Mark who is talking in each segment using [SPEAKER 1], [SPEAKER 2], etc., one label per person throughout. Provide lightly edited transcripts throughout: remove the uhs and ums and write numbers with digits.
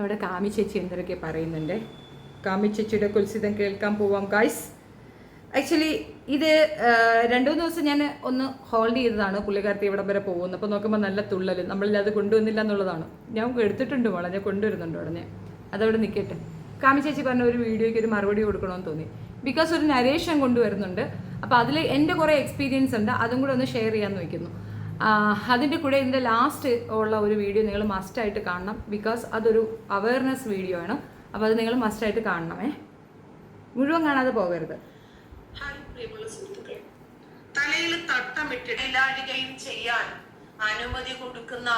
[SPEAKER 1] അവിടെ കാമി ചേച്ചി എന്തൊക്കെ പറയുന്നുണ്ട്. കാമി ചേച്ചിയുടെ കുൽസിതം കേൾക്കാൻ പോവാം ഗൈസ്. ആക്ച്വലി ഇത് 2-3 ദിവസം ഞാൻ ഒന്ന് ഹോൾഡ് ചെയ്തതാണ്. പുള്ളിക്കാരത്തി ഇവിടം വരെ പോകുന്നു. അപ്പോൾ നോക്കുമ്പോൾ നല്ല തുള്ളൽ, നമ്മളിത് കൊണ്ടുവന്നില്ല എന്നുള്ളതാണ്. ഞാൻ എടുത്തിട്ടുണ്ട് മോളെ, ഞാൻ കൊണ്ടുവരുന്നുണ്ട് ഉടനെ, അതവിടെ നിൽക്കട്ടെ. കാമി ചേച്ചി പറഞ്ഞ ഒരു വീഡിയോയ്ക്ക് ഒരു മറുപടി കൊടുക്കണമെന്ന് തോന്നി. ബിക്കോസ് ഒരു നരേഷൻ കൊണ്ടുവരുന്നുണ്ട്. അപ്പോൾ അതിൽ എൻ്റെ കുറേ എക്സ്പീരിയൻസ് ഉണ്ട്, അതും കൂടെ ഒന്ന് ഷെയർ ചെയ്യാമെന്ന് വയ്ക്കുന്നു. അതിൻ്റെ കൂടെ ഇതിൻ്റെ ലാസ്റ്റ് ഉള്ള ഒരു വീഡിയോ നിങ്ങൾ മസ്റ്റായിട്ട് കാണണം. ബിക്കോസ് അതൊരു അവയർനെസ് വീഡിയോ ആണ്. അപ്പോൾ അത് നിങ്ങൾ മസ്റ്റായിട്ട് കാണണമേ, മുഴുവൻ കാണാതെ പോകരുത്.
[SPEAKER 2] ഹായ് പ്രിയമുള്ള സുഹൃത്തുക്കളെ, തലയിൽ തട്ടമിട്ടിടലാഴുകയും ചെയ്യാൻ അനുമതി കൊടുക്കുന്ന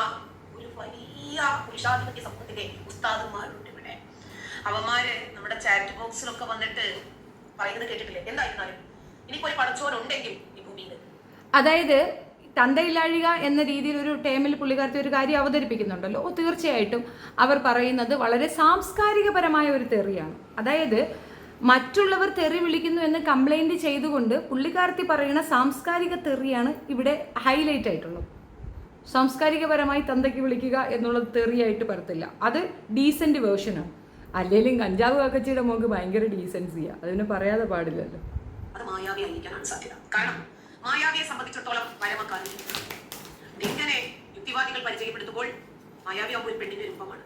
[SPEAKER 2] ഒരു വലിയ പുരുഷാധിപത്യ സമൂഹത്തിന്റെ ഉസ്താദന്മാരുണ്ട് ഇവിടെ. അവന്മാര് നമ്മുടെ ചാറ്റ് ബോക്സിലൊക്കെ വന്നിട്ട് പറയുന്നത് കേട്ടിട്ടില്ലേ? എന്തായിരുന്നാലും ഇനിയിപ്പോ ഒരു പടച്ചോനുണ്ടെങ്കിൽ ഈ ഭൂമിയിൽ,
[SPEAKER 1] അതായത് തന്തയില്ലാഴിക എന്ന രീതിയിൽ ഒരു ടേമിൽ പുള്ളിക്കാരത്തി ഒരു കാര്യം അവതരിപ്പിക്കുന്നുണ്ടല്ലോ. തീർച്ചയായിട്ടും അവർ പറയുന്നത് വളരെ സാംസ്കാരികപരമായ ഒരു തെറിയാണ്. അതായത് മറ്റുള്ളവർ തെറി വിളിക്കുന്നു എന്ന് കംപ്ലൈൻറ്റ് ചെയ്തുകൊണ്ട് പുള്ളിക്കാരത്തി പറയുന്ന സാംസ്കാരിക തെറിയാണ് ഇവിടെ ഹൈലൈറ്റ് ആയിട്ടുള്ളത്. സാംസ്കാരികപരമായി തന്തയ്ക്ക് വിളിക്കുക എന്നുള്ളത് തെറിയായിട്ട് പറത്തില്ല, അത് ഡീസൻറ്റ് വേർഷനാണ്. അല്ലെങ്കിലും കഞ്ചാവ് കാക്കച്ചിയുടെ മോക്ക് ഭയങ്കര ഡീസൻസിയാ, അതിന് പറയാതെ പാടില്ലല്ലോ.
[SPEAKER 2] അത് മായാവി ആയിരിക്കാനാണ് സാധ്യത. കാരണം മായാവിയെ സംബന്ധിച്ചിടത്തോളം പരമക്കാലം ഇങ്ങനെ യുക്തിവാദികൾ പരിചയപ്പെടുത്തുമ്പോൾ മായാവി ആകുമ്പോൾ ഒരു പെണ്ണിന്റെ രൂപമാണ്.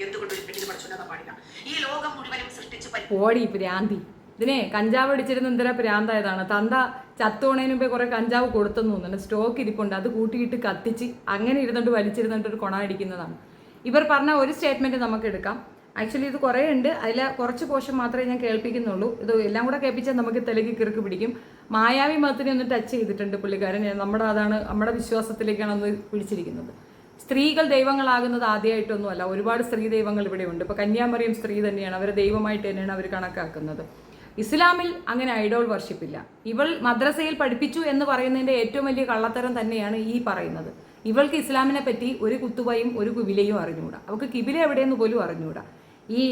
[SPEAKER 2] എന്തുകൊണ്ട് ഒരു പെണ്ണിന് പഠിച്ചുണ്ടാകാൻ പാടില്ല? ഈ ലോകം മുഴുവനും സൃഷ്ടിച്ച്
[SPEAKER 1] ഓടി പ്രാന്തി. ഇതിനെ കഞ്ചാവ് അടിച്ചിരുന്ന എന്തിനാ പ്രാന്തായതാണ്. തന്ത ചത്തോണേന് മുമ്പേ കുറെ കഞ്ചാവ് കൊടുത്തെന്ന് തോന്നുന്നു, സ്റ്റോക്ക് ഇരിപ്പുണ്ട്, അത് കൂട്ടിയിട്ട് കത്തിച്ച് അങ്ങനെ ഇരുന്നിട്ട് വലിച്ചിരുന്നിട്ട് ഒരു കൊണ അടിക്കുന്നതാണ്. ഇവർ പറഞ്ഞ ഒരു സ്റ്റേറ്റ്മെന്റ് നമുക്ക് എടുക്കാം. ആക്ച്വലി ഇത് കുറേ ഉണ്ട്, അതിൽ കുറച്ച് പോർഷൻ മാത്രമേ ഞാൻ കേൾപ്പിക്കുന്നുള്ളൂ. ഇത് എല്ലാം കൂടെ കേൾപ്പിച്ചാൽ നമുക്ക് തെലുങ്ക് കിറുക്ക് പിടിക്കും. മായാവി മതത്തിനെ ഒന്ന് ടച്ച് ചെയ്തിട്ടുണ്ട് പുള്ളിക്കാരൻ. നമ്മുടെ വിശ്വാസത്തിലേക്കാണ് ഒന്ന് പിടിച്ചിരിക്കുന്നത്. സ്ത്രീകൾ ദൈവങ്ങളാകുന്നത് ആദ്യമായിട്ടൊന്നുമല്ല, ഒരുപാട് സ്ത്രീ ദൈവങ്ങൾ ഇവിടെ ഉണ്ട്. ഇപ്പോൾ കന്യാമറിയം സ്ത്രീ തന്നെയാണ്, അവരെ ദൈവമായിട്ട് തന്നെയാണ് അവർ കണക്കാക്കുന്നത്. ഇസ്ലാമിൽ അങ്ങനെ ഐഡോൾ വർഷിപ്പില്ല. ഇവൾ മദ്രസയിൽ പഠിപ്പിച്ചു എന്ന് പറയുന്നതിൻ്റെ ഏറ്റവും വലിയ കള്ളത്തരം തന്നെയാണ് ഈ പറയുന്നത്. ഇവൾക്ക് ഇസ്ലാമിനെ പറ്റി ഒരു കുത്തുവയും ഒരു കുവിലയും അറിഞ്ഞുകൂടാ, അവൾക്ക് കിബില എവിടെയെന്ന് പോലും അറിഞ്ഞുകൂടാ. ഈ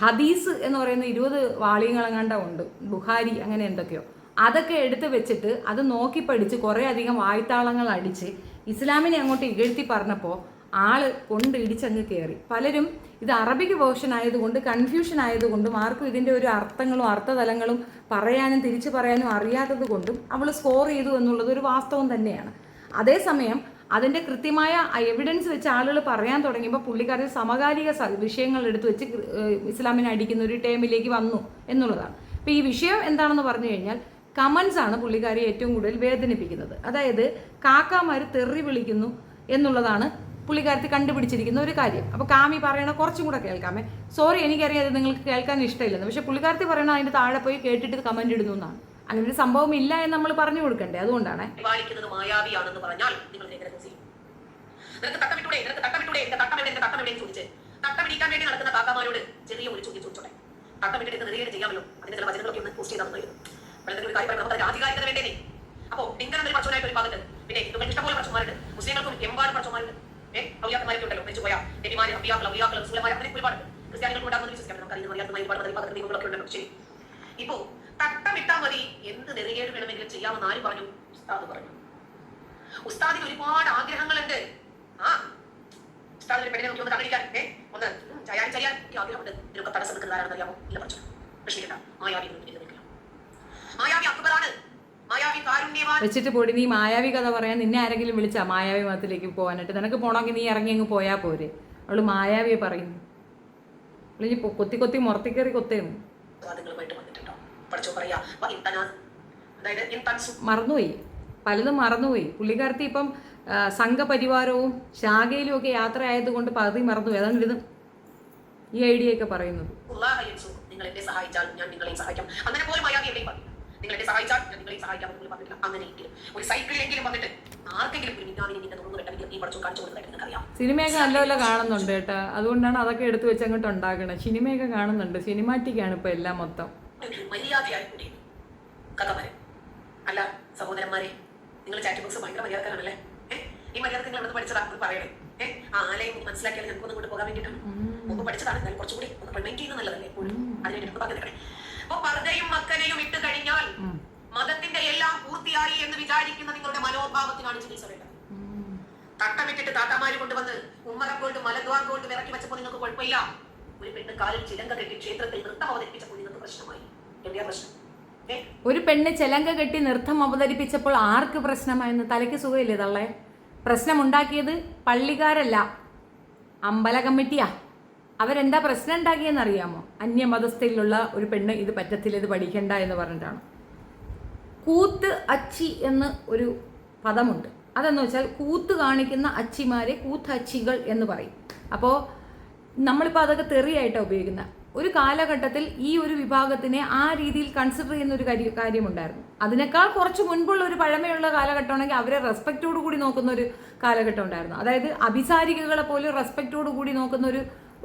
[SPEAKER 1] ഹദീസ് എന്ന് പറയുന്ന 20 വാളിയങ്ങളെങ്ങാണ്ട ഉണ്ട്, ബുഖാരി അങ്ങനെ എന്തൊക്കെയോ, അതൊക്കെ എടുത്ത് വെച്ചിട്ട് അത് നോക്കി പഠിച്ച് കുറേ അധികം വായ്ത്താളങ്ങൾ അടിച്ച് ഇസ്ലാമിനെ അങ്ങോട്ട് ഇകഴ്ത്തി പറഞ്ഞപ്പോൾ ആള് കൊണ്ട് ഇടിച്ചങ്ങ് കയറി. പലരും ഇത് അറബിക് വേർഷൻ ആയതുകൊണ്ട് കൺഫ്യൂഷൻ ആയതുകൊണ്ടും ആർക്കും ഇതിൻ്റെ ഒരു അർത്ഥങ്ങളും അർത്ഥതലങ്ങളും പറയാനും തിരിച്ചു പറയാനും അറിയാത്തത് കൊണ്ടും അവൾ സ്കോർ ചെയ്തു എന്നുള്ളത് ഒരു വാസ്തവം തന്നെയാണ്. അതേസമയം അതിൻ്റെ കൃത്യമായ എവിഡൻസ് വെച്ച് ആളുകൾ പറയാൻ തുടങ്ങിയപ്പോൾ പുള്ളിക്കാരൻ സമകാലിക വിഷയങ്ങൾ എടുത്തു വെച്ച് ഇസ്ലാമിനെ അടിക്കുന്ന ഒരു ടൈമിലേക്ക് വന്നു എന്നുള്ളതാണ്. അപ്പോൾ ഈ വിഷയം എന്താണെന്ന് പറഞ്ഞു കഴിഞ്ഞാൽ കമൻസ് ആണ് പുള്ളിക്കാരെ ഏറ്റവും കൂടുതൽ വേദനിപ്പിക്കുന്നത്. അതായത് കാക്കാമാർ തെറി വിളിക്കുന്നു എന്നുള്ളതാണ് പുള്ളിക്കാരത്തി കണ്ടുപിടിച്ചിരിക്കുന്ന ഒരു കാര്യം. അപ്പോൾ കാമി പറയണ കുറച്ചും കൂടെ കേൾക്കാമേ. സോറി, എനിക്കറിയാതെ നിങ്ങൾക്ക് കേൾക്കാൻ ഇഷ്ടമില്ലെന്ന്, പക്ഷേ പുള്ളിക്കാരത്തി പറയണ അതിൻ്റെ താഴെ പോയി കേട്ടിട്ട് കമൻറ്റ് ഇടുന്നു എന്നാണ്. അങ്ങനെ ഒരു സംഭവം ഇല്ല എന്ന് നമ്മൾ പറഞ്ഞു കൊടുക്കണ്ടേ, അതുകൊണ്ടാണ്.
[SPEAKER 2] മായാവിയാണെന്ന് പറഞ്ഞാൽ നിങ്ങൾ തട്ടമിടിക്കാൻ വേണ്ടി നടക്കുന്ന കാക്കാമാരോട് ചെറിയ ഒരു ചോദ്യം ചോദിച്ചോട്ടെ. തട്ടമിട്ടിട്ട് നിറയെ ചെയ്യാമല്ലോ, അതിന്റെ ചില വചനങ്ങളൊക്കെ ഒന്ന് പോസ്റ്റ് ചെയ്താൽ ഒരു കാര്യം പറയുമ്പോൾ നമുക്ക് ആധികാരികത വേണ്ടേ? അപ്പോ ഡിങ്കനൊരു പടച്ചോനായിട്ട് ഒരു ഭാഗത്ത്, പിന്നെ ഹിന്ദുക്കൾക്ക് ഇഷ്ടംപോലെ പടച്ചോന്മാരുണ്ട്, മുസ്ലിങ്ങൾക്കും എമ്പാട് പടച്ചോന്മാരുണ്ട്, ഔലിയാക്കന്മാരൊക്കെ ഉണ്ടല്ലോ, മരിച്ചുപോയ നബിമാര്, അമ്പിയാക്കൾ, ഔലിയാക്കൾ, റസൂലന്മാർ, അങ്ങനെ ഒരുപാട് ക്രിസ്ത്യാനികൾക്ക് ഉണ്ടാകുന്ന വിശ്വസിക്കാം. നമുക്ക് അറിയുന്ന അറിയാത്ത ഒരുപാട് ദൈവങ്ങളൊക്കെ ഉണ്ടല്ലോ. ശരി, ഇപ്പോ തട്ടമിട്ടാൽ മതി, എന്ത് നെറികേട് വേണമെങ്കിലും ചെയ്യാമെന്ന് ആര് പറഞ്ഞു? ഉസ്താദ് പറഞ്ഞു. ഉസ്താദിന് ഒരുപാട് ആഗ്രഹങ്ങളുണ്ട്. ഉസ്താദിന് പെണ്ണിനെ നോക്കി ഒന്ന് കണ്ടിരിക്കാൻ, ഒന്ന് ചെയ്യാൻ ആഗ്രഹമുണ്ട്. ഇതിനൊക്കെ തടസ്സം നിൽക്കുന്നതാണെന്ന് അറിയാമോ? ഇല്ല പഠിച്ചു, പ്രശ്നിക്കണ്ട. മായാവി മായാവി അക്ബറാണ്, മായാവി കാരുണ്യവാൻ
[SPEAKER 1] വെച്ചിട്ട് പൊടി. നീ മായാവി കഥ പറയാൻ നിന്നെ ആരെങ്കിലും വിളിച്ചാ മായാവി മതത്തിലേക്ക് പോകാനായിട്ട്? നിനക്ക് പോകണമെങ്കിൽ നീ ഇറങ്ങി അങ്ങ് പോയാൽ പോരെ. അവള് മായാവിയെ പറയുന്നു, കൊത്തി കൊത്തി മുറത്തിക്കേറി കൊത്തേന്നു. മറന്നുപോയി, പലതും മറന്നുപോയി പുള്ളിക്കാരത്തി. ഇപ്പം സംഘപരിവാരവും ശാഖയിലും ഒക്കെ യാത്ര ആയതുകൊണ്ട് പകുതി മറന്നുപോയി. അതാണ് ഇത് ഈ ഐഡിയ ഒക്കെ പറയുന്നത്.
[SPEAKER 2] നിങ്ങൾ എന്നെ സഹായിച്ചാൽ ഞാൻ നിങ്ങളെയും സഹായിക്കാം. അങ്ങനെ പോലും മായാവി എവിടെയും പറഞ്ഞു, നിങ്ങൾ എന്നെ സഹായിച്ചാൽ ഞാൻ നിങ്ങളെയും സഹായിക്കാം എന്ന് പറഞ്ഞില്ല. അങ്ങനെയെങ്കിലും ഒരു സൈക്കിളിലെങ്കിലും വന്നിട്ട് ആർക്കെങ്കിലും ഒരു മിന്നാവിനെ നിന്നെ തുറന്നു വെട്ടണമെങ്കിൽ ഈ പഠിച്ചു കാണിച്ചു കൊടുക്കുന്നതായിട്ട് നിങ്ങൾക്കറിയാം.
[SPEAKER 1] സിനിമയൊക്കെ നല്ല കാണുന്നുണ്ട് കേട്ടോ, അതുകൊണ്ടാണ് അതൊക്കെ എടുത്തു വെച്ച് അങ്ങോട്ട് ഉണ്ടാക്കണത്. സിനിമയൊക്കെ കാണുന്നുണ്ട്, സിനിമാറ്റിക്കാണ് ഇപ്പൊ എല്ലാം മൊത്തം.
[SPEAKER 2] മര്യാദയായി കഥമാരെ അല്ല സഹോദരന്മാരെ, നിങ്ങൾ ചാറ്റ് ബോക്സ് ഭയങ്കര മര്യാദക്കാരാണല്ലേ. ഈ മര്യാദ നിങ്ങൾ എവിടെ പഠിച്ചതാ പറയണേ. ആലയം മനസ്സിലാക്കിയാൽ ഞങ്ങൾക്ക് ഒന്നും കൊണ്ട് പോകാൻ വേണ്ടിയിട്ടാണ്. മുമ്പ് പഠിച്ചതാണ്, ഞാൻ കുറച്ചുകൂടി ഒന്ന് പ്രിവെന്റ് ചെയ്യുന്നത് നല്ലതല്ലേ, അതിനുവേണ്ടി പറഞ്ഞിരിക്കണേ. അപ്പൊ പർദ്ദയും മക്കനെയും ഇട്ട് കഴിഞ്ഞാൽ മതത്തിന്റെ എല്ലാം പൂർത്തിയായി എന്ന് വിചാരിക്കുന്ന നിങ്ങളുടെ മനോഭാവത്തിനാണ് ചികിത്സ വേണ്ടത്. തട്ടമിട്ടിട്ട് താത്താമാര് കൊണ്ടുവന്ന് ഉമ്മറ ഗോൾഡ് മലദ്വാർ ഗോൾഡ് ഇറക്കി വെച്ചപ്പോൾ നിങ്ങൾക്ക് കുഴപ്പമില്ല. ഒരു പെണ്ണ് കാലിൽ ചിലങ്ക കെട്ടി ക്ഷേത്രത്തിൽ നൃത്തം അവതരിപ്പിച്ചപ്പോൾ നിങ്ങൾക്ക് പ്രശ്നമായി. എവിടെയാ പ്രശ്നം?
[SPEAKER 1] ഒരു പെണ്ണ് ചെലങ്ക കെട്ടി നൃത്തം അവതരിപ്പിച്ചപ്പോൾ ആർക്ക് പ്രശ്നമായെന്ന്? തലയ്ക്ക് സുഖമില്ലേ തള്ളേ? പ്രശ്നമുണ്ടാക്കിയത് പള്ളിക്കാരല്ല, അമ്പല കമ്മിറ്റിയാ. അവരെന്താ പ്രശ്നം ഉണ്ടാക്കിയെന്ന് അറിയാമോ? അന്യമതസ്ഥയിലുള്ള ഒരു പെണ്ണ് ഇത് പറ്റത്തില്ല, ഇത് പഠിക്കണ്ട എന്ന് പറഞ്ഞിട്ടാണ്. കൂത്ത് അച്ചി എന്ന് ഒരു പദമുണ്ട്. അതെന്ന് വെച്ചാൽ കൂത്ത് കാണിക്കുന്ന അച്ചിമാരെ കൂത്തച്ചികൾ എന്ന് പറയും. അപ്പോൾ നമ്മളിപ്പോൾ അതൊക്കെ തെറിയായിട്ടാണ് ഉപയോഗിക്കുന്നത്. ഒരു കാലഘട്ടത്തിൽ ഈ ഒരു വിഭാഗത്തിനെ ആ രീതിയിൽ കൺസിഡർ ചെയ്യുന്ന ഒരു കാര്യമുണ്ടായിരുന്നു. അതിനേക്കാൾ കുറച്ച് മുൻപുള്ള ഒരു പഴമയുള്ള കാലഘട്ടമാണെങ്കിൽ അവരെ റെസ്പെക്റ്റോടു കൂടി നോക്കുന്ന ഒരു കാലഘട്ടം ഉണ്ടായിരുന്നു. അതായത് അഭിസാരികകളെ പോലും റെസ്പെക്റ്റോടു കൂടി നോക്കുന്ന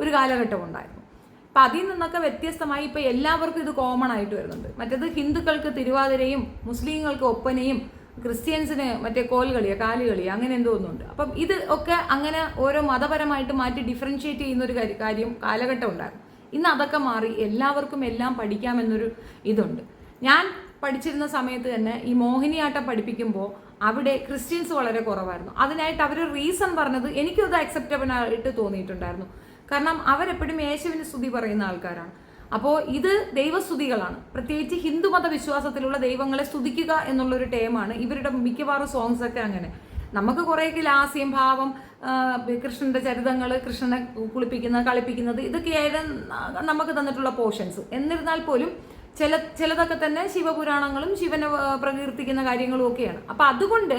[SPEAKER 1] ഒരു കാലഘട്ടം ഉണ്ടായിരുന്നു. അപ്പം അതിൽ നിന്നൊക്കെ വ്യത്യസ്തമായി ഇപ്പോൾ എല്ലാവർക്കും ഇത് കോമൺ ആയിട്ട് വരുന്നുണ്ട്. മറ്റേത് ഹിന്ദുക്കൾക്ക് തിരുവാതിരയും മുസ്ലിങ്ങൾക്ക് ഒപ്പനയും ക്രിസ്ത്യൻസിന് മറ്റേ കോൽകളിയോ കാലുകളിയോ അങ്ങനെ എന്തോ ഒന്നുണ്ട്. അപ്പം ഇത് ഒക്കെ അങ്ങനെ ഓരോ മതപരമായിട്ട് മാറ്റി ഡിഫറൻഷിയേറ്റ് ചെയ്യുന്ന ഒരു കാലഘട്ടം ഉണ്ടായിരുന്നു. ഇന്ന് അതൊക്കെ മാറി എല്ലാവർക്കും എല്ലാം പഠിക്കാമെന്നൊരു ഇതുണ്ട്. ഞാൻ പഠിച്ചിരുന്ന സമയത്ത് തന്നെ ഈ മോഹിനിയാട്ടം പഠിപ്പിക്കുമ്പോൾ അവിടെ ക്രിസ്ത്യൻസ് വളരെ കുറവായിരുന്നു. അതിനായിട്ട് അവർ റീസൺ പറഞ്ഞത് എനിക്കത് അക്സെപ്റ്റബിൾ ആയിട്ട് തോന്നിയിട്ടുണ്ടായിരുന്നു. കാരണം അവരെപ്പോഴും യേശുവിന് സ്തുതി പറയുന്ന ആൾക്കാരാണ്. അപ്പോൾ ഇത് ദൈവസ്തുതികളാണ്. പ്രത്യേകിച്ച് ഹിന്ദുമത വിശ്വാസത്തിലുള്ള ദൈവങ്ങളെ സ്തുതിക്കുക എന്നുള്ളൊരു ടേമാണ് ഇവരുടെ മിക്കവാറും സോങ്സ് ഒക്കെ. അങ്ങനെ നമുക്ക് കുറേയൊക്കെ ലാസ്യം, ഭാവം, കൃഷ്ണന്റെ ചരിതങ്ങൾ, കൃഷ്ണനെ കുളിപ്പിക്കുന്നത്, കളിപ്പിക്കുന്നത്, ഇതൊക്കെയായിരുന്നു നമുക്ക് തന്നിട്ടുള്ള പോർഷൻസ്. എന്നിരുന്നാൽ പോലും ചിലതൊക്കെ തന്നെ ശിവപുരാണങ്ങളും ശിവനെ പ്രകീർത്തിക്കുന്ന കാര്യങ്ങളും ഒക്കെയാണ്. അപ്പം അതുകൊണ്ട്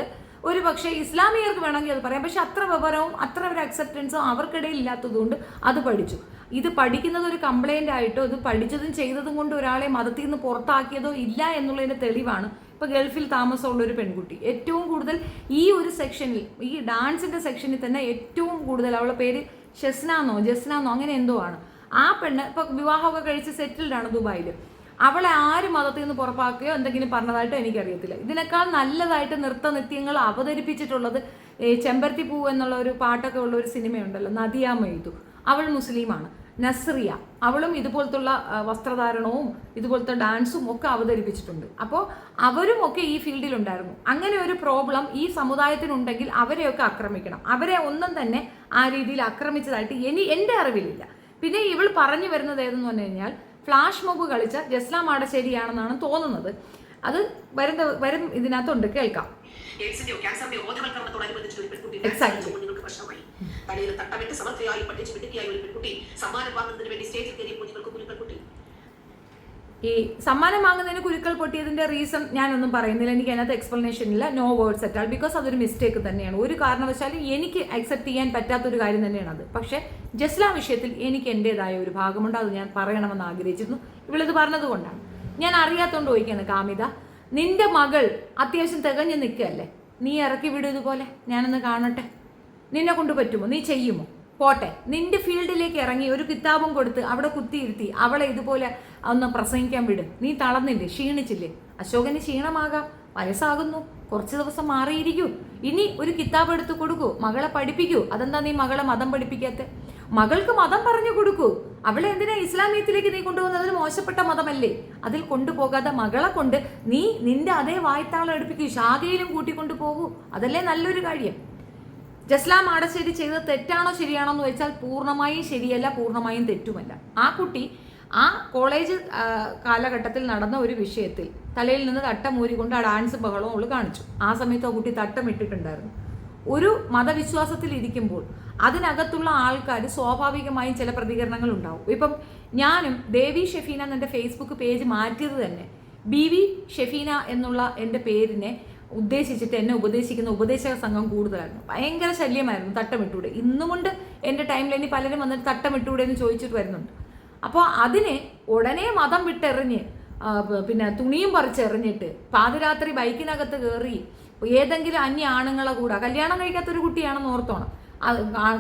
[SPEAKER 1] ഒരു പക്ഷേ ഇസ്ലാമിയർക്ക് വേണമെങ്കിൽ അത് പറയാം. പക്ഷെ അത്ര വിവരവും അത്ര ഒരു അക്സെപ്റ്റൻസും അവർക്കിടയിൽ ഇല്ലാത്തതുകൊണ്ട് അത് പഠിച്ചു. ഇത് പഠിക്കുന്നത് ഒരു കംപ്ലൈൻ്റ് ആയിട്ടോ ഇത് പഠിച്ചതും ചെയ്തതും കൊണ്ട് ഒരാളെ മതത്തിൽ നിന്ന് പുറത്താക്കിയതോ ഇല്ല എന്നുള്ളതിൻ്റെ തെളിവാണ് ഇപ്പോൾ ഗൾഫിൽ താമസമുള്ള ഒരു പെൺകുട്ടി. ഏറ്റവും കൂടുതൽ ഈ ഒരു സെക്ഷനിൽ, ഈ ഡാൻസിൻ്റെ സെക്ഷനിൽ തന്നെ ഏറ്റവും കൂടുതൽ, അവളുടെ പേര് ജസ്നാന്നോ അങ്ങനെ എന്തോ ആണ്. ആ പെണ്ണ് ഇപ്പോൾ വിവാഹമൊക്കെ കഴിച്ച് സെറ്റിൽഡാണ് ദുബായിൽ. അവളെ ആര് മതത്തിൽ നിന്ന് പുറപ്പാക്കുകയോ എന്തെങ്കിലും പറഞ്ഞതായിട്ടോ എനിക്കറിയത്തില്ല. ഇതിനേക്കാൾ നല്ലതായിട്ട് നൃത്തനൃത്യങ്ങൾ അവതരിപ്പിച്ചിട്ടുള്ളത് ചെമ്പരത്തി പൂ എന്നുള്ള ഒരു പാട്ടൊക്കെ ഉള്ള ഒരു സിനിമയുണ്ടല്ലോ, നദിയ മൊയ്തു. അവൾ മുസ്ലിമാണ്. നസ്രിയ, അവളും ഇതുപോലത്തുള്ള വസ്ത്രധാരണവും ഇതുപോലത്തെ ഡാൻസും ഒക്കെ അവതരിപ്പിച്ചിട്ടുണ്ട്. അപ്പോൾ അവരും ഒക്കെ ഈ ഫീൽഡിലുണ്ടായിരുന്നു. അങ്ങനെ ഒരു പ്രോബ്ലം ഈ സമുദായത്തിനുണ്ടെങ്കിൽ അവരെയൊക്കെ ആക്രമിക്കണം. അവരെ ഒന്നും തന്നെ ആ രീതിയിൽ ആക്രമിച്ചതായിട്ട് എൻ്റെ അറിവിലില്ല. പിന്നെ ഇവൾ പറഞ്ഞു വരുന്നത് ഏതെന്ന് പറഞ്ഞു കഴിഞ്ഞാൽ ഫ്ലാഷ് മോബ് കളിച്ച ജസ്ലാം ആടശ്ശേരിയാണെന്നാണ് തോന്നുന്നത്. അത് വരും ഇതിനകത്തുണ്ട്, കേൾക്കാം.
[SPEAKER 2] തലയിൽ തട്ടമിട്ട് സമർത്ഥയായി പഠിച്ച് മിടുക്കിയായി ഒരു പെൺകുട്ടി സമ്മാനം വാങ്ങുന്നതിന് വേണ്ടി സ്റ്റേജിൽ കയറിയപ്പോൾ നിങ്ങൾക്ക് കുരുക്കൾ പൊട്ടി.
[SPEAKER 1] ഈ സമ്മാനം വാങ്ങുന്നതിന് കുരുക്കൾ പൊട്ടിയതിന്റെ റീസൺ ഞാനൊന്നും പറയുന്നില്ല. എനിക്ക് അതിനകത്ത് എക്സ്പ്ലനേഷൻ ഇല്ല. No words at all. Because അതൊരു മിസ്റ്റേക്ക് തന്നെയാണ്. ഒരു കാരണവശാലും എനിക്ക് അക്സെപ്റ്റ് ചെയ്യാൻ പറ്റാത്തൊരു കാര്യം തന്നെയാണ് അത്. പക്ഷേ ജസ്ലാം വിഷയത്തിൽ എനിക്ക് എൻ്റെതായ ഒരു ഭാഗമുണ്ട്. അത് ഞാൻ പറയണമെന്ന് ആഗ്രഹിച്ചിരുന്നു. ഇവളിത് പറഞ്ഞത് കൊണ്ടാണ്. ഞാൻ അറിയാത്തതുകൊണ്ട് ചോദിക്കുകയാണ്, കാമിത, നിന്റെ മകൾ അത്യാവശ്യം തികഞ്ഞ് നിൽക്കുകയല്ലേ, നീ ഇറക്കി വിടും ഇതുപോലെ, ഞാനൊന്ന് കാണട്ടെ, നിന്നെ കൊണ്ട് പറ്റുമോ, നീ ചെയ്യുമോ? പോട്ടെ, നിന്റെ ഫീൽഡിലേക്ക് ഇറങ്ങി ഒരു കിതാബും കൊടുത്ത് അവിടെ കുത്തിയിരുത്തി അവളെ ഇതുപോലെ ഒന്ന് പ്രസംഗിക്കാൻ വിടും. നീ തളർന്നില്ലേ, ക്ഷീണിച്ചില്ലേ? അശോകന് ക്ഷീണമാകാം, വയസ്സാകുന്നു, കുറച്ച് ദിവസം മാറിയിരിക്കൂ. ഇനി ഒരു കിതാബ് എടുത്ത് കൊടുക്കൂ, മകളെ പഠിപ്പിക്കൂ. അതെന്താ നീ മകളെ മതം പഠിപ്പിക്കാത്ത? മകൾക്ക് മതം പറഞ്ഞു കൊടുക്കൂ. അവളെ എന്തിനാ ഇസ്ലാമിയത്തിലേക്ക് നീ കൊണ്ടുപോകുന്നത്? അതിന് മോശപ്പെട്ട മതമല്ലേ? അതിൽ കൊണ്ടുപോകാതെ മകളെ കൊണ്ട് നീ നിന്റെ അതേ വായ്ത്താളം എടുപ്പിക്കൂ, ശാഖയിലും കൂട്ടിക്കൊണ്ടു പോകൂ. അതല്ലേ നല്ലൊരു കാര്യം. ജസ്ലാം ആടശ്ശേരി ചെയ്തത് തെറ്റാണോ ശരിയാണോ എന്ന് വെച്ചാൽ പൂർണ്ണമായും ശരിയല്ല, പൂർണ്ണമായും തെറ്റുമല്ല. ആ കുട്ടി ആ കോളേജ് കാലഘട്ടത്തിൽ നടന്ന ഒരു വിഷയത്തിൽ തലയിൽ നിന്ന് തട്ടം ഊരിക്കൊണ്ട് ആ ഡാൻസ് ബഹളവും അവൾ കാണിച്ചു. ആ സമയത്ത് ആ കുട്ടി തട്ടം ഇട്ടിട്ടുണ്ടായിരുന്നു. ഒരു മതവിശ്വാസത്തിൽ ഇരിക്കുമ്പോൾ അതിനകത്തുള്ള ആൾക്കാർ സ്വാഭാവികമായും ചില പ്രതികരണങ്ങൾ ഉണ്ടാവും. ഇപ്പം ഞാനും ദേവി ഷെഫീന എന്നെ ഫേസ്ബുക്ക് പേജ് മാറ്റിയത് തന്നെ BV ഷെഫീന എന്നുള്ള എൻ്റെ പേരിനെ ഉദ്ദേശിച്ചിട്ട് എന്നെ ഉപദേശിക്കുന്ന ഉപദേശക സംഘം കൂടുതലായിരുന്നു. ഭയങ്കര ശല്യമായിരുന്നു. തട്ടമിട്ടൂടെ ഇന്നുമുണ്ട് എൻ്റെ ടൈമിൽ പലരും വന്നിട്ട് തട്ടമിട്ടൂടെ എന്ന് ചോദിച്ചിട്ട് വരുന്നുണ്ട്. അപ്പോൾ അതിനെ ഉടനെ മതം വിട്ടെറിഞ്ഞ് പിന്നെ തുണിയും പറിച്ചെറിഞ്ഞിട്ട് പാതിരാത്രി ബൈക്കിനകത്ത് കയറി ഏതെങ്കിലും അന്യ ആണുങ്ങളെ കൂടെ, കല്യാണം കഴിക്കാത്തൊരു കുട്ടിയാണെന്ന് ഓർത്തോണം,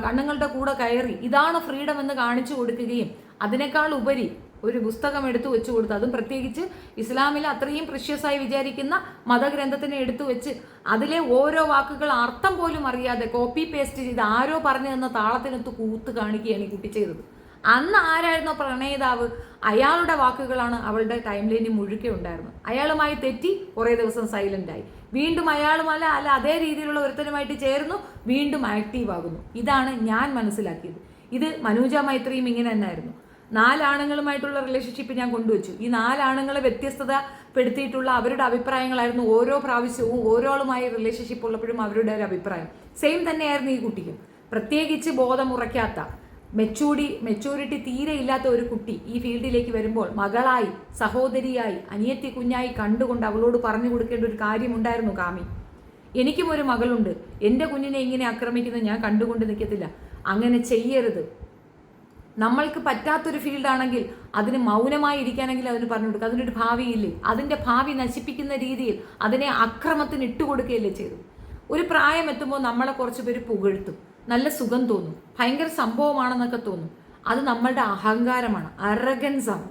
[SPEAKER 1] കണ്ണുങ്ങളുടെ കൂടെ കയറി ഇതാണ് ഫ്രീഡം എന്ന് കാണിച്ചു കൊടുക്കുകയും അതിനേക്കാൾ ഉപരി ഒരു പുസ്തകം എടുത്തു വെച്ച് കൊടുത്ത്, അതും പ്രത്യേകിച്ച് ഇസ്ലാമിൽ അത്രയും പ്രഷ്യസായി വിചാരിക്കുന്ന മതഗ്രന്ഥത്തിനെ എടുത്തു വെച്ച് അതിലെ ഓരോ വാക്കുകൾ അർത്ഥം പോലും അറിയാതെ കോപ്പി പേസ്റ്റ് ചെയ്ത് ആരോ പറഞ്ഞു തന്ന താളത്തിനൊത്ത് കൂത്ത് കാണിക്കുകയാണ് ഈ കുട്ടി ചെയ്തത്. അന്ന് ആരായിരുന്നോ പ്രണയിതാവ്, അയാളുടെ വാക്കുകളാണ് അവളുടെ ടൈം ലൈനിൽ മുഴുക്കെ ഉണ്ടായിരുന്നത്. അയാളുമായി തെറ്റി കുറേ ദിവസം സൈലൻ്റായി, വീണ്ടും അയാളുമല്ല അതേ രീതിയിലുള്ള ഒരുത്തനുമായിട്ട് ചേർന്നു, വീണ്ടും ആക്റ്റീവ് ആകുന്നു. ഇതാണ് ഞാൻ മനസ്സിലാക്കിയത്. ഇത് മനൂജ മൈത്രിയും ഇങ്ങനെ തന്നെയായിരുന്നു. 4 ആണുങ്ങളുമായിട്ടുള്ള റിലേഷൻഷിപ്പ് ഞാൻ കൊണ്ടുവച്ചു. ഈ 4 ആണുങ്ങളെ വ്യത്യസ്തതപ്പെടുത്തിയിട്ടുള്ള അവരുടെ അഭിപ്രായങ്ങളായിരുന്നു ഓരോ പ്രാവശ്യവും ഓരോളുമായി റിലേഷൻഷിപ്പ് ഉള്ളപ്പോഴും അവരുടെ ഒരു അഭിപ്രായം സെയിം തന്നെയായിരുന്നു ഈ കുട്ടിക്കും. പ്രത്യേകിച്ച് ബോധമുറയ്ക്കാത്ത, മെച്ചൂരിറ്റി തീരെ ഇല്ലാത്ത ഒരു കുട്ടി ഈ ഫീൽഡിലേക്ക് വരുമ്പോൾ മകളായി, സഹോദരിയായി, അനിയത്തി കുഞ്ഞായി കണ്ടുകൊണ്ട് അവളോട് പറഞ്ഞു കൊടുക്കേണ്ട ഒരു കാര്യമുണ്ടായിരുന്നു കാമി. എനിക്കും ഒരു മകളുണ്ട്, എൻ്റെ കുഞ്ഞിനെ ഇങ്ങനെ ആക്രമിക്കുന്നത് ഞാൻ കണ്ടുകൊണ്ട് നിൽക്കത്തില്ല. അങ്ങനെ ചെയ്യരുത്. നമ്മൾക്ക് പറ്റാത്തൊരു ഫീൽഡാണെങ്കിൽ അതിന് മൗനമായി ഇരിക്കാനെങ്കിൽ അതിന് പറഞ്ഞു കൊടുക്കുക. അതിനൊരു ഭാവിയില്ലേ? അതിൻ്റെ ഭാവി നശിപ്പിക്കുന്ന രീതിയിൽ അതിനെ അക്രമത്തിന് ഇട്ടുകൊടുക്കുകയല്ലേ ചെയ്തു. ഒരു പ്രായം എത്തുമ്പോൾ നമ്മളെ കുറച്ച് പേര് പുകഴ്ത്തും, നല്ല സുഖം തോന്നും, ഭയങ്കര സംഭവമാണെന്നൊക്കെ തോന്നും. അത് നമ്മളുടെ അഹങ്കാരമാണ്, അറഗൻസാണ്,